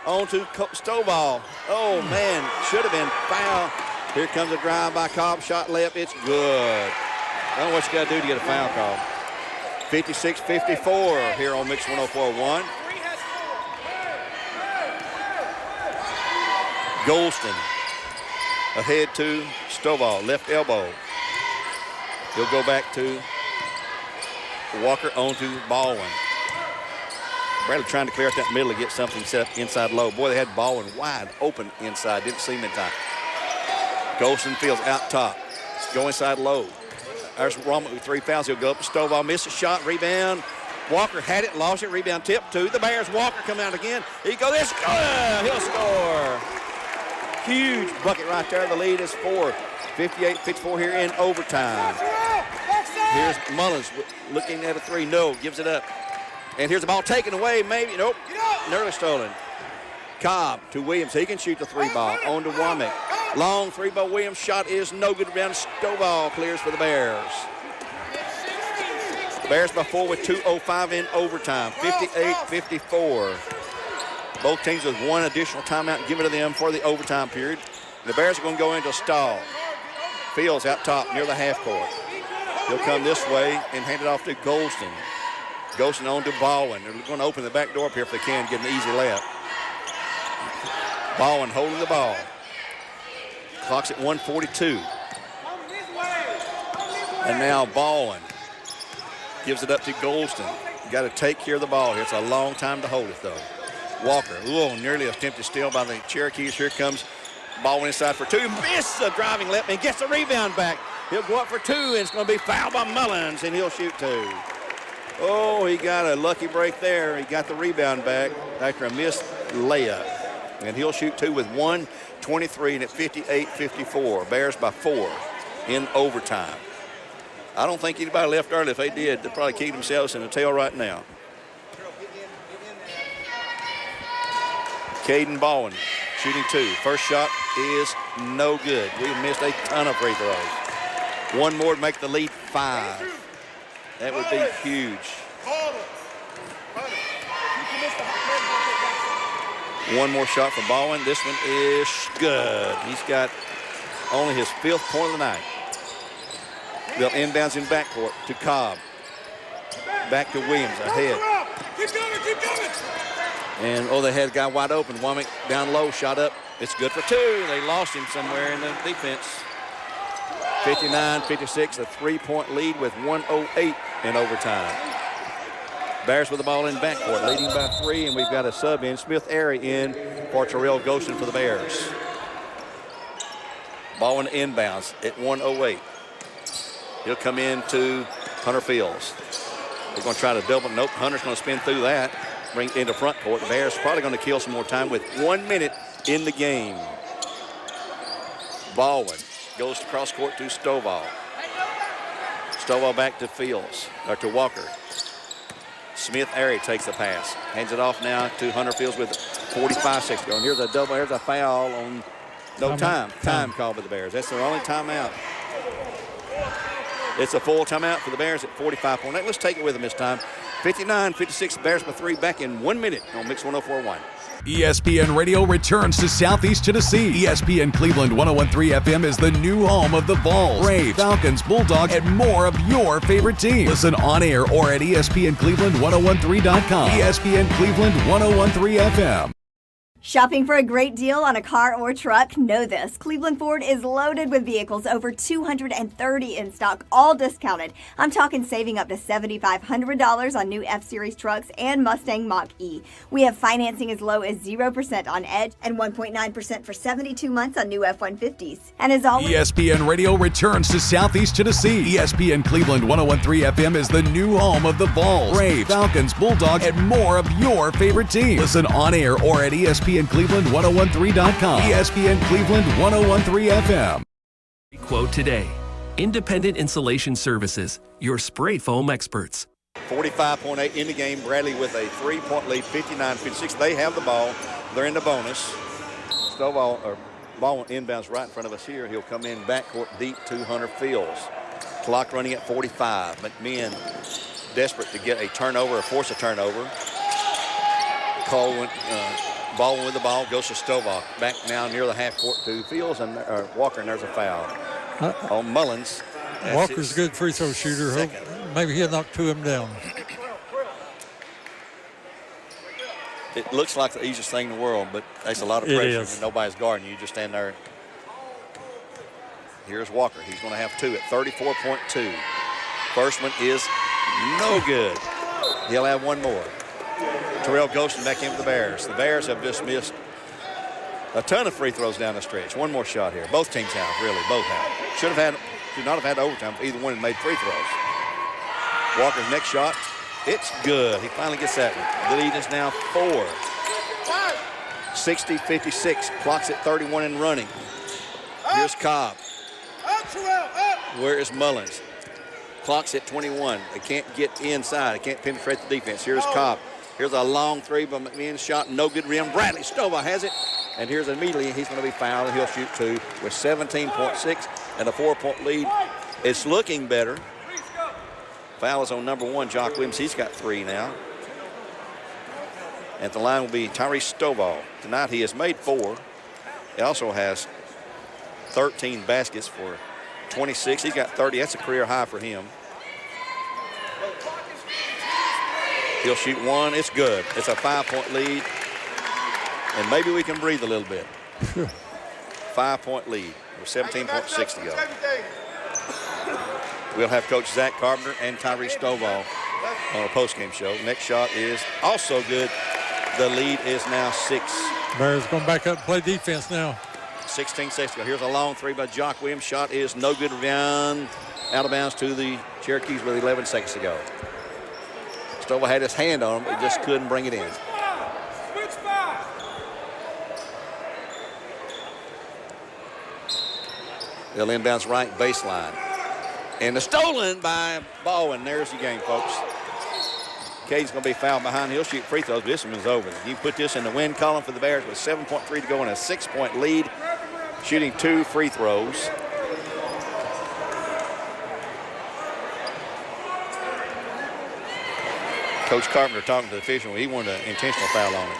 [SPEAKER 1] on to Stovall. Oh, man, should have been foul. Here comes a drive by Cobb. Shot left. It's good. I don't know what you got to do to get a foul call. 56-54 here on Mix 104.1. Golston ahead to Stovall, left elbow. He'll go back to Walker on to Baldwin. Bradley trying to clear out that middle to get something set up inside low. Boy, they had Baldwin wide open inside. Didn't see him in time. Golston Fields out top. Go inside low. There's Roman with 3 fouls. He'll go up. Stovall missed a shot. Rebound. Walker had it, lost it. Rebound tip to the Bears. Walker come out again. He goes. He'll score. Huge bucket right there. The lead is 4. 58-54 here in overtime. Here's Mullins looking at a 3. No, gives it up. And here's the ball taken away. Maybe. Nope. Nearly stolen. Cobb to Williams. He can shoot the 3 ball. On to Womack. Long 3 ball. Williams shot is no good. Down. Stovall clears for the Bears. Bears by 4 with 2:05 in overtime. 58-54. Both teams with 1 additional timeout and give it to them for the overtime period. The Bears are going to go into stall. Fields out top near the half court. He'll come this way and hand it off to Golston. Golston on to Baldwin. They're going to open the back door up here if they can, get an easy layup. Baldwin holding the ball. Clock's at 1:42. And now Baldwin gives it up to Golston. Got to take care of the ball here. It's a long time to hold it, though. Walker, nearly attempted steal by the Cherokees. Here comes Baldwin inside for 2. Misses a driving left and gets the rebound back. He'll go up for 2, and it's going to be fouled by Mullins, and he'll shoot 2. Oh, he got a lucky break there. He got the rebound back after a missed layup. And he'll shoot 2 with 1:23, and at 58-54. Bears by 4 in overtime. I don't think anybody left early. If they did, they'd probably kick themselves in the tail right now. Caden Baldwin shooting 2. First shot is no good. We missed a ton of free throws. 1 more to make the lead 5. That would be huge. 1 more shot for Baldwin. This one is good. He's got only his 5th point of the night. They'll inbounds in backcourt to Cobb. Back to Williams ahead.
[SPEAKER 6] Keep going.
[SPEAKER 1] And, they had a guy wide open. Womack down low, shot up. It's good for 2. They lost him somewhere in the defense. 59-56, a 3-point lead with 1:08 in overtime. Bears with the ball in backcourt, leading by 3, and we've got a sub in. Smith Airy in for Terrell Golston for the Bears. Baldwin inbounds at 1:08. He'll come in to Hunter Fields. They're going to try to double. Nope, Hunter's going to spin through that. Bring it into front court. The Bears probably going to kill some more time with 1 minute in the game. Baldwin goes across court to Stovall. Stovall back to Fields, or to Walker. Smith Airy takes the pass. Hands it off now to Hunter Fields with 45 seconds to go. And here's a double. Here's a foul on no time. Time called by the Bears. That's their only timeout. It's a full timeout for the Bears at 45.8. Let's take it with them this time. 59-56, Bears by 3, back in 1 minute on Mix 104.1.
[SPEAKER 8] ESPN Radio returns to Southeast Tennessee. ESPN Cleveland 101.3 FM is the new home of the Vols, Braves, Falcons, Bulldogs, and more of your favorite teams. Listen on air or at ESPNCleveland1013.com. ESPN Cleveland 101.3 FM.
[SPEAKER 3] Shopping for a great deal on a car or truck? Know this. Cleveland Ford is loaded with vehicles, over 230 in stock, all discounted. I'm talking saving up to $7,500 on new F-Series trucks and Mustang Mach-E. We have financing as low as 0% on Edge and 1.9% for 72 months on new F-150s. And as always,
[SPEAKER 8] ESPN Radio returns to Southeast Tennessee. ESPN Cleveland 101.3 FM is the new home of the Vols, Braves, Falcons, Bulldogs, and more of your favorite teams. Listen on air or at ESPNCleveland1013.com. ESPN Cleveland 101.3 FM.
[SPEAKER 19] Quote today. Independent Insulation Services, your spray foam experts.
[SPEAKER 1] 45.8 in the game. Bradley with a 3-point lead, 59-56. They have the ball. They're in the bonus. Stovall or Baldwin inbounds right in front of us here. He'll come in backcourt deep to Hunter Fields. Clock running at 45. McMahon desperate to get a turnover or force a turnover. Baldwin with the ball, goes to Stovall. Back now near the half court to Fields and Walker, and there's a foul on Mullins.
[SPEAKER 4] Walker's a good free throw shooter. Maybe he'll knock 2 of them down.
[SPEAKER 1] It looks like the easiest thing in the world, but that's a lot of pressure when nobody's guarding you. You just stand there. Here's Walker. He's going to have 2 at 34.2. First one is no good. He'll have 1 more. Terrell Ghostin back in for the Bears. The Bears have just missed a ton of free throws down the stretch. 1 more shot here. Both teams have, really. Both have. Should not have had overtime if either one had made free throws. Walker's next shot. It's good. He finally gets that one. The lead is now 4. 60-56. Clock's at 31 and running. Here's Cobb. Where is Mullins? Clock's at 21. They can't get inside. They can't penetrate the defense. Here's Cobb. Here's a long 3 by McMahon. Shot, no good rim. Bradley Stovall has it. And here's immediately, he's going to be fouled, and he'll shoot 2 with 17.6 and a 4-point lead. It's looking better. Foul is on number 1, Jock Williams. He's got 3 now. At the line will be Tyrese Stovall. Tonight he has made 4. He also has 13 baskets for 26. He's got 30. That's a career high for him. He'll shoot 1. It's good. It's a 5-point lead. And maybe we can breathe a little bit. 5-point lead with 17.6 to go. We'll have Coach Zach Carpenter and Tyrese Stovall on a postgame show. Next shot is also good. The lead is now 6.
[SPEAKER 4] Bears going back up and play defense now.
[SPEAKER 1] 16 seconds to go. Here's a long 3 by Jock Williams. Shot is no good. Down out of bounds to the Cherokees with 11 seconds to go. Stovall had his hand on him, but just couldn't bring it in. They'll inbounds right baseline. And the stolen by Baldwin. There's the game, folks. Cade's going to be fouled behind. He'll shoot free throws, but this one's over. You put this in the win column for the Bears with 7.3 to go and a 6-point lead. Shooting 2 free throws. Coach Carpenter talking to the official. He wanted an intentional foul on it.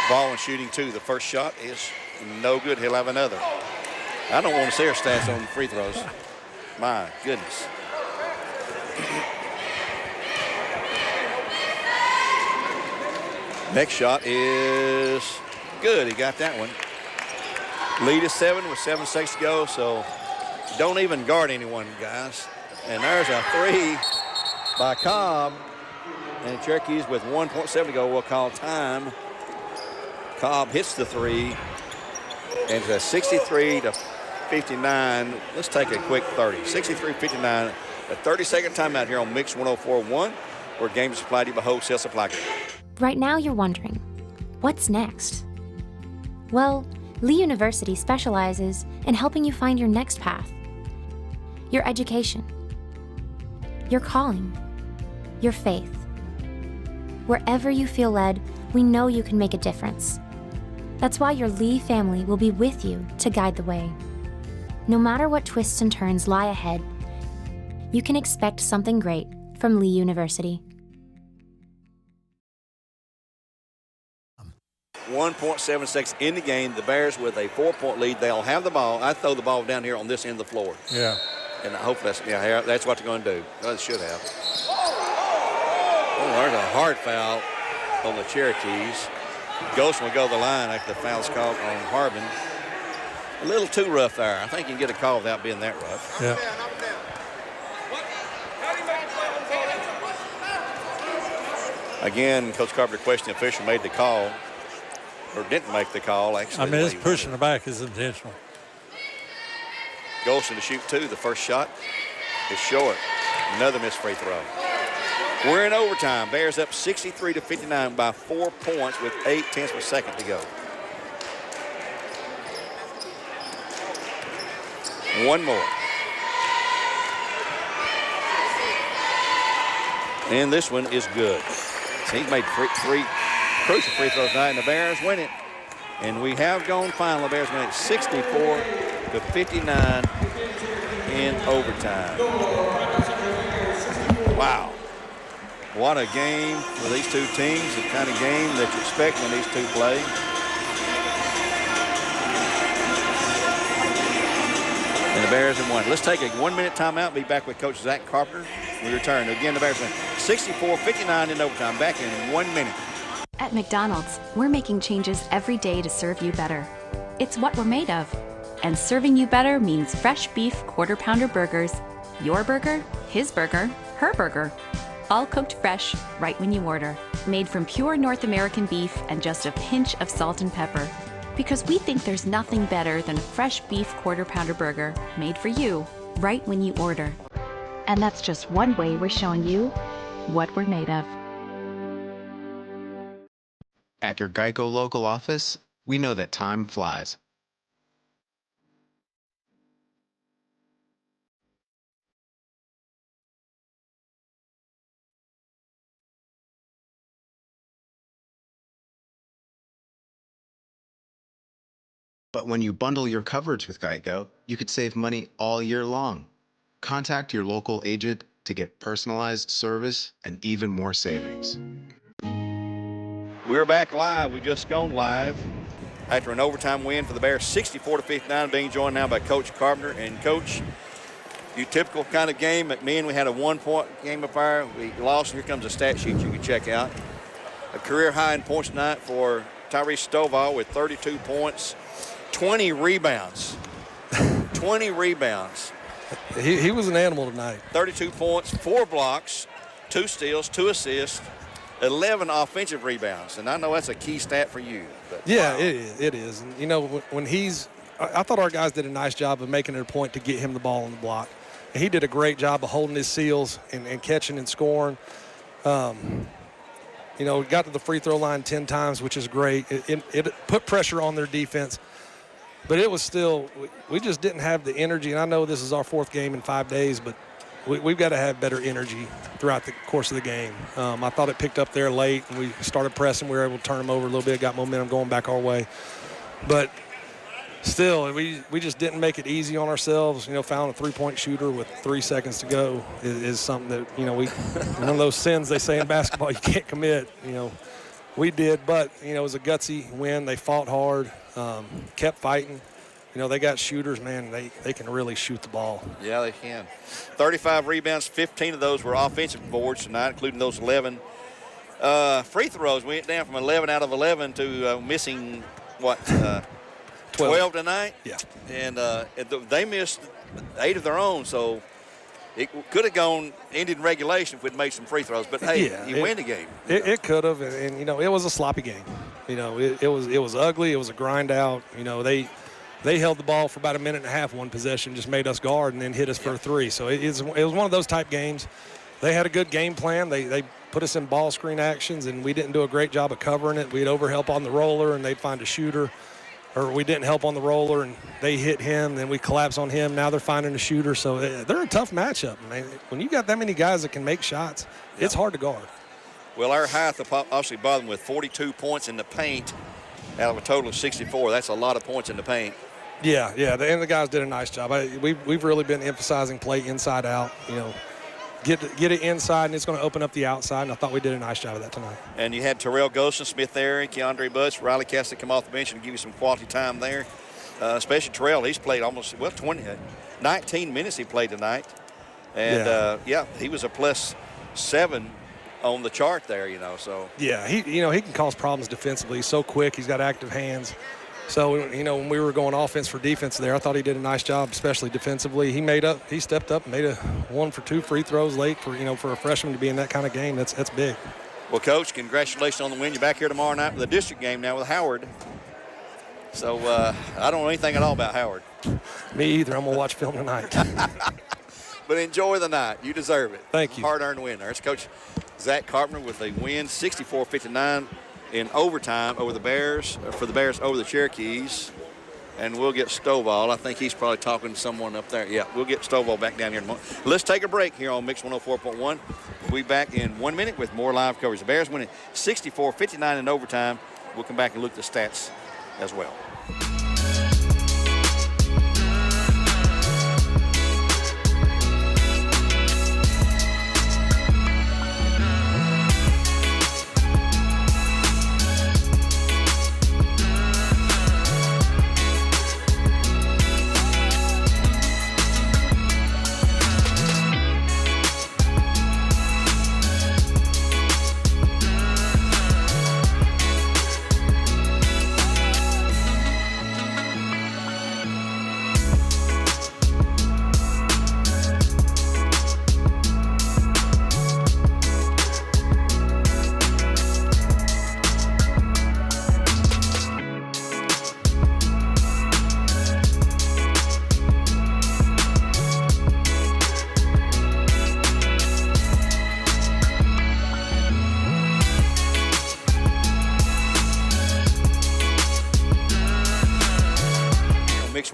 [SPEAKER 1] Baldwin shooting 2. The first shot is no good. He'll have another. I don't want to see our stats on free throws. My goodness. Next shot is good. He got that one. Lead is 7 with 7 seconds to go, so don't even guard anyone, guys. And there's a 3 by Cobb. And Cherokees with 1.7 to go will call time. Cobb hits the 3. And it's a 63-59. Let's take a quick 30. 63-59. A 30-second timeout here on Mix 104.1, where games are supplied to you by Wholesale Supply Group.
[SPEAKER 20] Right now you're wondering, what's next? Well, Lee University specializes in helping you find your next path. Your education. Your calling. Your faith. Wherever you feel led, we know you can make a difference. That's why your Lee family will be with you to guide the way. No matter what twists and turns lie ahead, you can expect something great from Lee University.
[SPEAKER 1] 1.7 seconds in the game. The Bears with a 4-point lead. They'll have the ball. I throw the ball down here on this end of the floor.
[SPEAKER 4] Yeah.
[SPEAKER 1] And I hope that's what they're going to do. Well, they should have. Oh, there's a hard foul on the Cherokees. Ghost will go to the line after the foul's called on Harbin. A little too rough there. I think you can get a call without being that rough.
[SPEAKER 4] Yeah.
[SPEAKER 1] Again, Coach Carpenter questioned the official made the call, or didn't make the call, actually.
[SPEAKER 4] I mean, it's pushing the back is intentional.
[SPEAKER 1] Golson to shoot 2. The first shot is short. Another missed free throw. We're in overtime. Bears up 63-59 by 4 points with 0.8 of a second to go. One more. And this one is good. So he's made 3 crucial free throws tonight, and the Bears win it. And we have gone final. The Bears win it 64-59 in overtime. Wow. What a game for these two teams, the kind of game that you expect when these two play. And the Bears have won. Let's take a 1-minute timeout. Be back with Coach Zach Carpenter. We return. Again, the Bears win 64-59 in overtime. Back in 1 minute.
[SPEAKER 5] At McDonald's, we're making changes every day to serve you better. It's what we're made of. And serving you better means fresh beef quarter-pounder burgers. Your burger, his burger, her burger. All cooked fresh, right when you order. Made from pure North American beef and just a pinch of salt and pepper. Because we think there's nothing better than a fresh beef quarter-pounder burger made for you, right when you order. And that's just one way we're showing you what we're made of.
[SPEAKER 7] At your Geico local office, we know that time flies. But when you bundle your coverage with Geico, you could save money all year long. Contact your local agent to get personalized service and even more savings.
[SPEAKER 1] We're back live. We've just gone live after an overtime win for the Bears, 64-59, being joined now by Coach Carpenter. And Coach, your typical kind of game. At me and we had a 1-point game of fire. We lost. Here comes a stat sheet you can check out. A career high in points tonight for Tyrese Stovall with 32 points, 20 rebounds. 20 rebounds.
[SPEAKER 21] He was an animal tonight.
[SPEAKER 1] 32 points, 4 blocks, 2 steals, 2 assists, 11 offensive rebounds. And I know that's a key stat for you. But
[SPEAKER 21] yeah,
[SPEAKER 1] wow.
[SPEAKER 21] It is. And, you know, when I thought our guys did a nice job of making it a point to get him the ball on the block. And he did a great job of holding his seals and catching and scoring. You know, got to the free throw line 10 times, which is great. It put pressure on their defense. But it was still, we just didn't have the energy. And I know this is our 4th game in 5 days, but we've got to have better energy throughout the course of the game. I thought it picked up there late, and we started pressing. We were able to turn them over a little bit, got momentum going back our way. But still, we just didn't make it easy on ourselves. You know, fouling a 3-point shooter with 3 seconds to go is something that, you know, one of those sins they say in basketball you can't commit. You know, we did, but, you know, it was a gutsy win. They fought hard, kept fighting. You know, they got shooters, man. They can really shoot the ball.
[SPEAKER 1] Yeah, they can. 35 rebounds, 15 of those were offensive boards tonight, including those 11 free throws. We went down from 11 out of 11 to missing, 12 tonight?
[SPEAKER 21] Yeah.
[SPEAKER 1] And they missed 8 of their own, so it could have ended in regulation if we'd made some free throws. But, hey,
[SPEAKER 21] yeah,
[SPEAKER 1] you win the game.
[SPEAKER 21] It could have, and, you know, it was a sloppy game. You know, it was ugly. It was a grind out. You know, they held the ball for about a minute and a half, one possession, just made us guard and then hit us for a 3. So it was one of those type games. They had a good game plan. They put us in ball screen actions, and we didn't do a great job of covering it. We'd overhelp on the roller, and they'd find a shooter. Or we didn't help on the roller, and they hit him, then we collapse on him. Now they're finding a shooter. So they're a tough matchup. Man. When you got that many guys that can make shots, it's hard to guard.
[SPEAKER 1] Well, our Hythe obviously bothered them with 42 points in the paint out of a total of 64. That's a lot of points in the paint.
[SPEAKER 21] Yeah, and the guys did a nice job. We've really been emphasizing play inside out. You know, get it inside, and it's going to open up the outside. And I thought we did a nice job of that tonight. And
[SPEAKER 1] you had Terrell Golson, Smith there, Keandre Butts, Riley Cassidy come off the bench and give you some quality time there. Especially Terrell, he's played almost 19 minutes he played tonight, and he was a +7 on the chart there. You know, so
[SPEAKER 21] yeah, he can cause problems defensively. He's so quick. He's got active hands. So, you know, when we were going offense for defense there, I thought he did a nice job, especially defensively. He stepped up and made a 1 for 2 free throws late for a freshman to be in that kind of game. That's big.
[SPEAKER 1] Well, Coach, congratulations on the win. You're back here tomorrow night with a district game now with Howard. So I don't know anything at all about Howard.
[SPEAKER 21] Me either. I'm going to watch film tonight.
[SPEAKER 1] But enjoy the night. You deserve it.
[SPEAKER 21] Thank you.
[SPEAKER 1] Hard-earned win there. It's Coach Zach Carpenter with a win, 64-59. In overtime over the Bears, over the Cherokees. And we'll get Stovall. I think he's probably talking to someone up there. Yeah, we'll get Stovall back down here in a moment. Let's take a break here on Mix 104.1. We'll be back in 1 minute with more live coverage. The Bears winning 64-59 in overtime. We'll come back and look at the stats as well.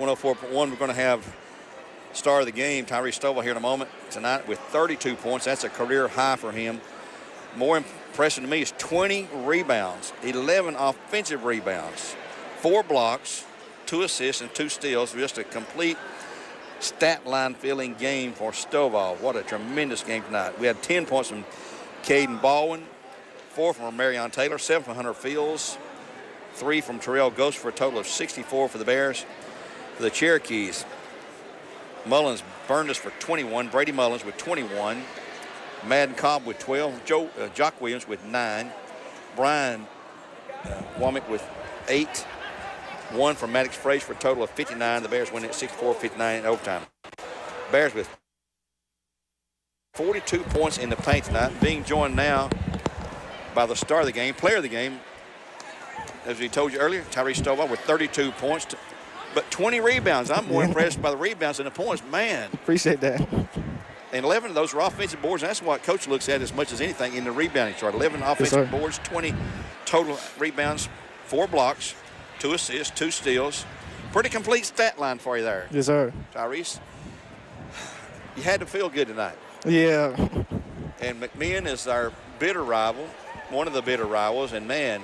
[SPEAKER 1] 104.1. We're going to have star of the game, Tyree Stovall, here in a moment tonight with 32 points. That's a career high for him. More impressive to me is 20 rebounds, 11 offensive rebounds, 4 blocks, 2 assists, and 2 steals. Just a complete stat line filling game for Stovall. What a tremendous game tonight. We had 10 points from Caden Baldwin, 4 from Marion Taylor, 7 from Hunter Fields, 3 from Terrell Ghost for a total of 64 for the Bears. For the Cherokees, Mullins burned us for 21. Brady Mullins with 21. Madden Cobb with 12. Jock Williams with 9. Brian Womack with 8. 1 from Maddox Frazier for a total of 59. The Bears win at 64-59 in overtime. Bears with 42 points in the paint tonight, being joined now by the star of the game, player of the game, as we told you earlier, Tyree Stovall with 32 points, but 20 rebounds. I'm more impressed by the rebounds than the points. Man.
[SPEAKER 2] Appreciate that.
[SPEAKER 1] And 11 of those are offensive boards, and that's what Coach looks at as much as anything in the rebounding chart. 11 offensive boards, 20 total rebounds, 4 blocks, 2 assists, 2 steals. Pretty complete stat line for you there.
[SPEAKER 2] Yes, sir.
[SPEAKER 1] Tyrese, you had to feel good tonight.
[SPEAKER 2] Yeah.
[SPEAKER 1] And McMinn is our bitter rival, one of the bitter rivals, and man,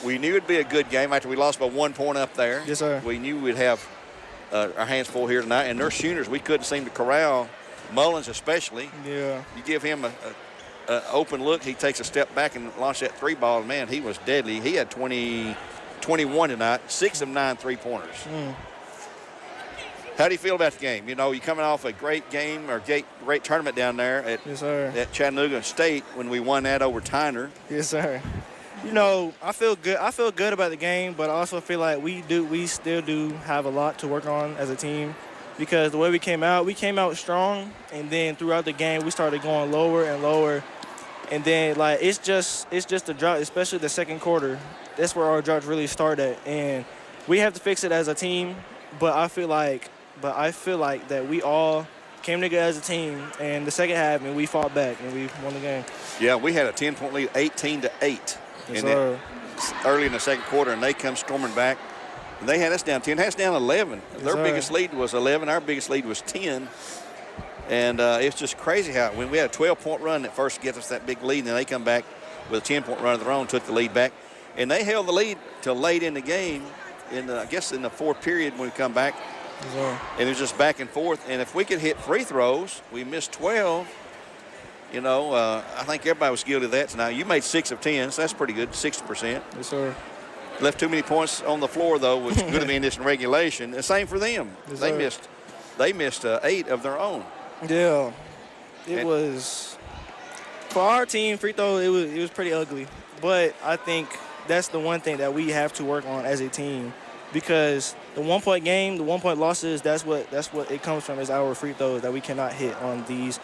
[SPEAKER 1] we knew it'd be a good game after we lost by 1 point up there.
[SPEAKER 2] Yes, sir.
[SPEAKER 1] We knew we'd have our hands full here tonight, and their shooters, we couldn't seem to corral Mullins especially.
[SPEAKER 2] Yeah.
[SPEAKER 1] You give him an open look, he takes a step back and launches that 3 ball. Man, he was deadly. He had 21 tonight, 6 of 9 3-pointers. How do you feel about the game? You know, you're coming off a great game or great tournament down there at Chattanooga State when we won that over Tyner.
[SPEAKER 2] Yes, sir. You know, I feel good. I feel good about the game, but I also feel like we still do have a lot to work on as a team, because the way we came out strong, and then throughout the game we started going lower and lower, and then like it's just a drop, especially the second quarter. That's where our drops really start at, and we have to fix it as a team. But I feel like that we all came together as a team, and the second half, and we fought back, and we won the game.
[SPEAKER 1] Yeah, we had a 10-point lead, 18-8.
[SPEAKER 2] Yes,
[SPEAKER 1] early in the second quarter, and they come storming back. And they had us down 10, had us down 11. Their biggest lead was 11. Our biggest lead was 10. And it's just crazy how when we had a 12-point run that first gets us that big lead, and then they come back with a 10-point run of their own, took the lead back. And they held the lead till late in the game, I guess in the fourth period when we come back.
[SPEAKER 2] Yes,
[SPEAKER 1] and it was just back and forth. And if we could hit free throws, we missed 12. You know, I think everybody was guilty of that tonight. You made 6 of 10, so that's pretty good, 60%.
[SPEAKER 2] Yes, sir.
[SPEAKER 1] Left too many points on the floor, though, which could have been this in regulation. The same for them.
[SPEAKER 2] Yes,
[SPEAKER 1] they missed 8 of their own.
[SPEAKER 2] Yeah, it was for our team. Free throw, it was pretty ugly. But I think that's the one thing that we have to work on as a team, because the 1-point game, the 1-point losses, that's what it comes from, is our free throws that we cannot hit on these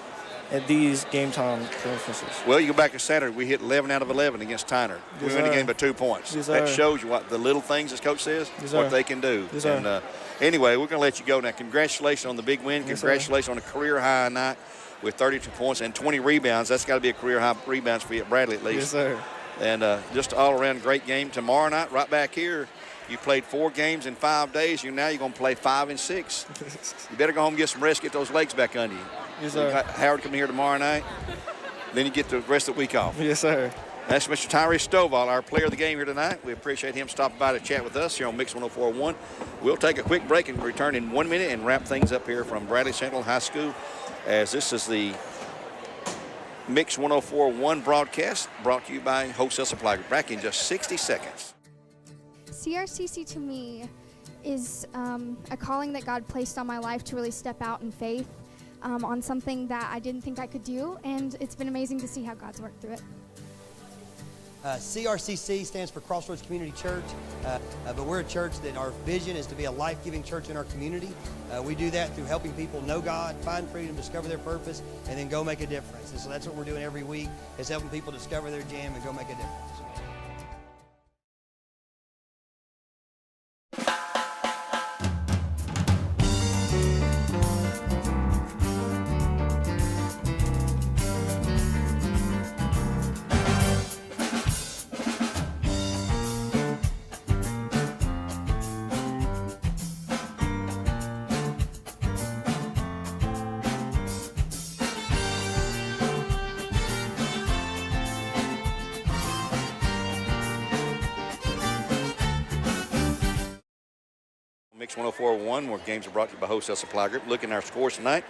[SPEAKER 2] game time conferences.
[SPEAKER 1] Well, you go back to Saturday, we hit 11 out of 11 against Tyner.
[SPEAKER 2] Yes,
[SPEAKER 1] we won the game by 2 points.
[SPEAKER 2] Yes,
[SPEAKER 1] that
[SPEAKER 2] sir.
[SPEAKER 1] shows you what the little things, as Coach says,
[SPEAKER 2] Yes,
[SPEAKER 1] what
[SPEAKER 2] sir.
[SPEAKER 1] they can do.
[SPEAKER 2] Yes, sir.
[SPEAKER 1] And anyway, we're going to let you go now. Congratulations on the big win.
[SPEAKER 2] Yes,
[SPEAKER 1] Congratulations on a career high night with 32 points and 20 rebounds. That's got to be a career high rebounds for you at Bradley at least.
[SPEAKER 2] Yes, sir.
[SPEAKER 1] And just all around great game. Tomorrow night, right back here, you played 4 games in 5 days. Now you're going to play 5 and 6. You better go home and get some rest, get those legs back under you.
[SPEAKER 2] Yes,
[SPEAKER 1] You
[SPEAKER 2] sir.
[SPEAKER 1] got Howard coming here tomorrow night. Then you get the rest of the week off.
[SPEAKER 2] Yes, sir.
[SPEAKER 1] That's Mr. Tyree Stovall, our player of the game here tonight. We appreciate him stopping by to chat with us here on Mix 104.1. We'll take a quick break and return in 1 minute and wrap things up here from Bradley Central High School, as this is the Mix 104.1 broadcast brought to you by Wholesale Supply. Back in just 60 seconds.
[SPEAKER 12] CRCC to me is a calling that God placed on my life to really step out in faith on something that I didn't think I could do, and it's been amazing to see how God's worked through it.
[SPEAKER 13] CRCC stands for Crossroads Community Church, but we're a church that our vision is to be a life-giving church in our community. We do that through helping people know God, find freedom, discover their purpose, and then go make a difference. And so that's what we're doing every week, is helping people discover their jam and go make a difference.
[SPEAKER 1] Mix 104.1, where games are brought to you by Wholesale Supply Group. Looking at our scores tonight,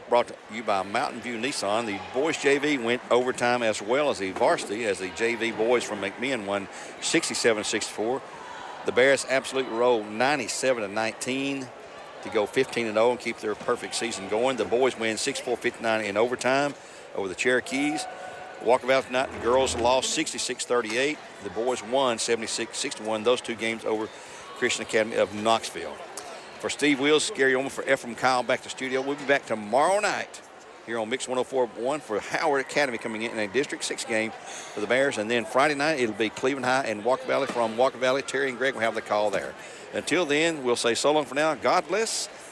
[SPEAKER 1] brought to you by Mountain View Nissan. The boys JV went overtime as well as the varsity, as the JV boys from McMinn won 67-64. The Bears absolutely rolled 97-19 to go 15-0 and keep their perfect season going. The boys win 64-59 in overtime over the Cherokees. Walker Valley tonight, the girls lost 66-38. The boys won 76-61. Those two games over Christian Academy of Knoxville. For Steve Wills, Gary Oman, for Ephraim Kyle back to studio. We'll be back tomorrow night here on Mix 104.1 for Howard Academy coming in a District 6 game for the Bears. And then Friday night, it'll be Cleveland High and Walker Valley. From Walker Valley, Terry and Greg will have the call there. Until then, we'll say so long for now. God bless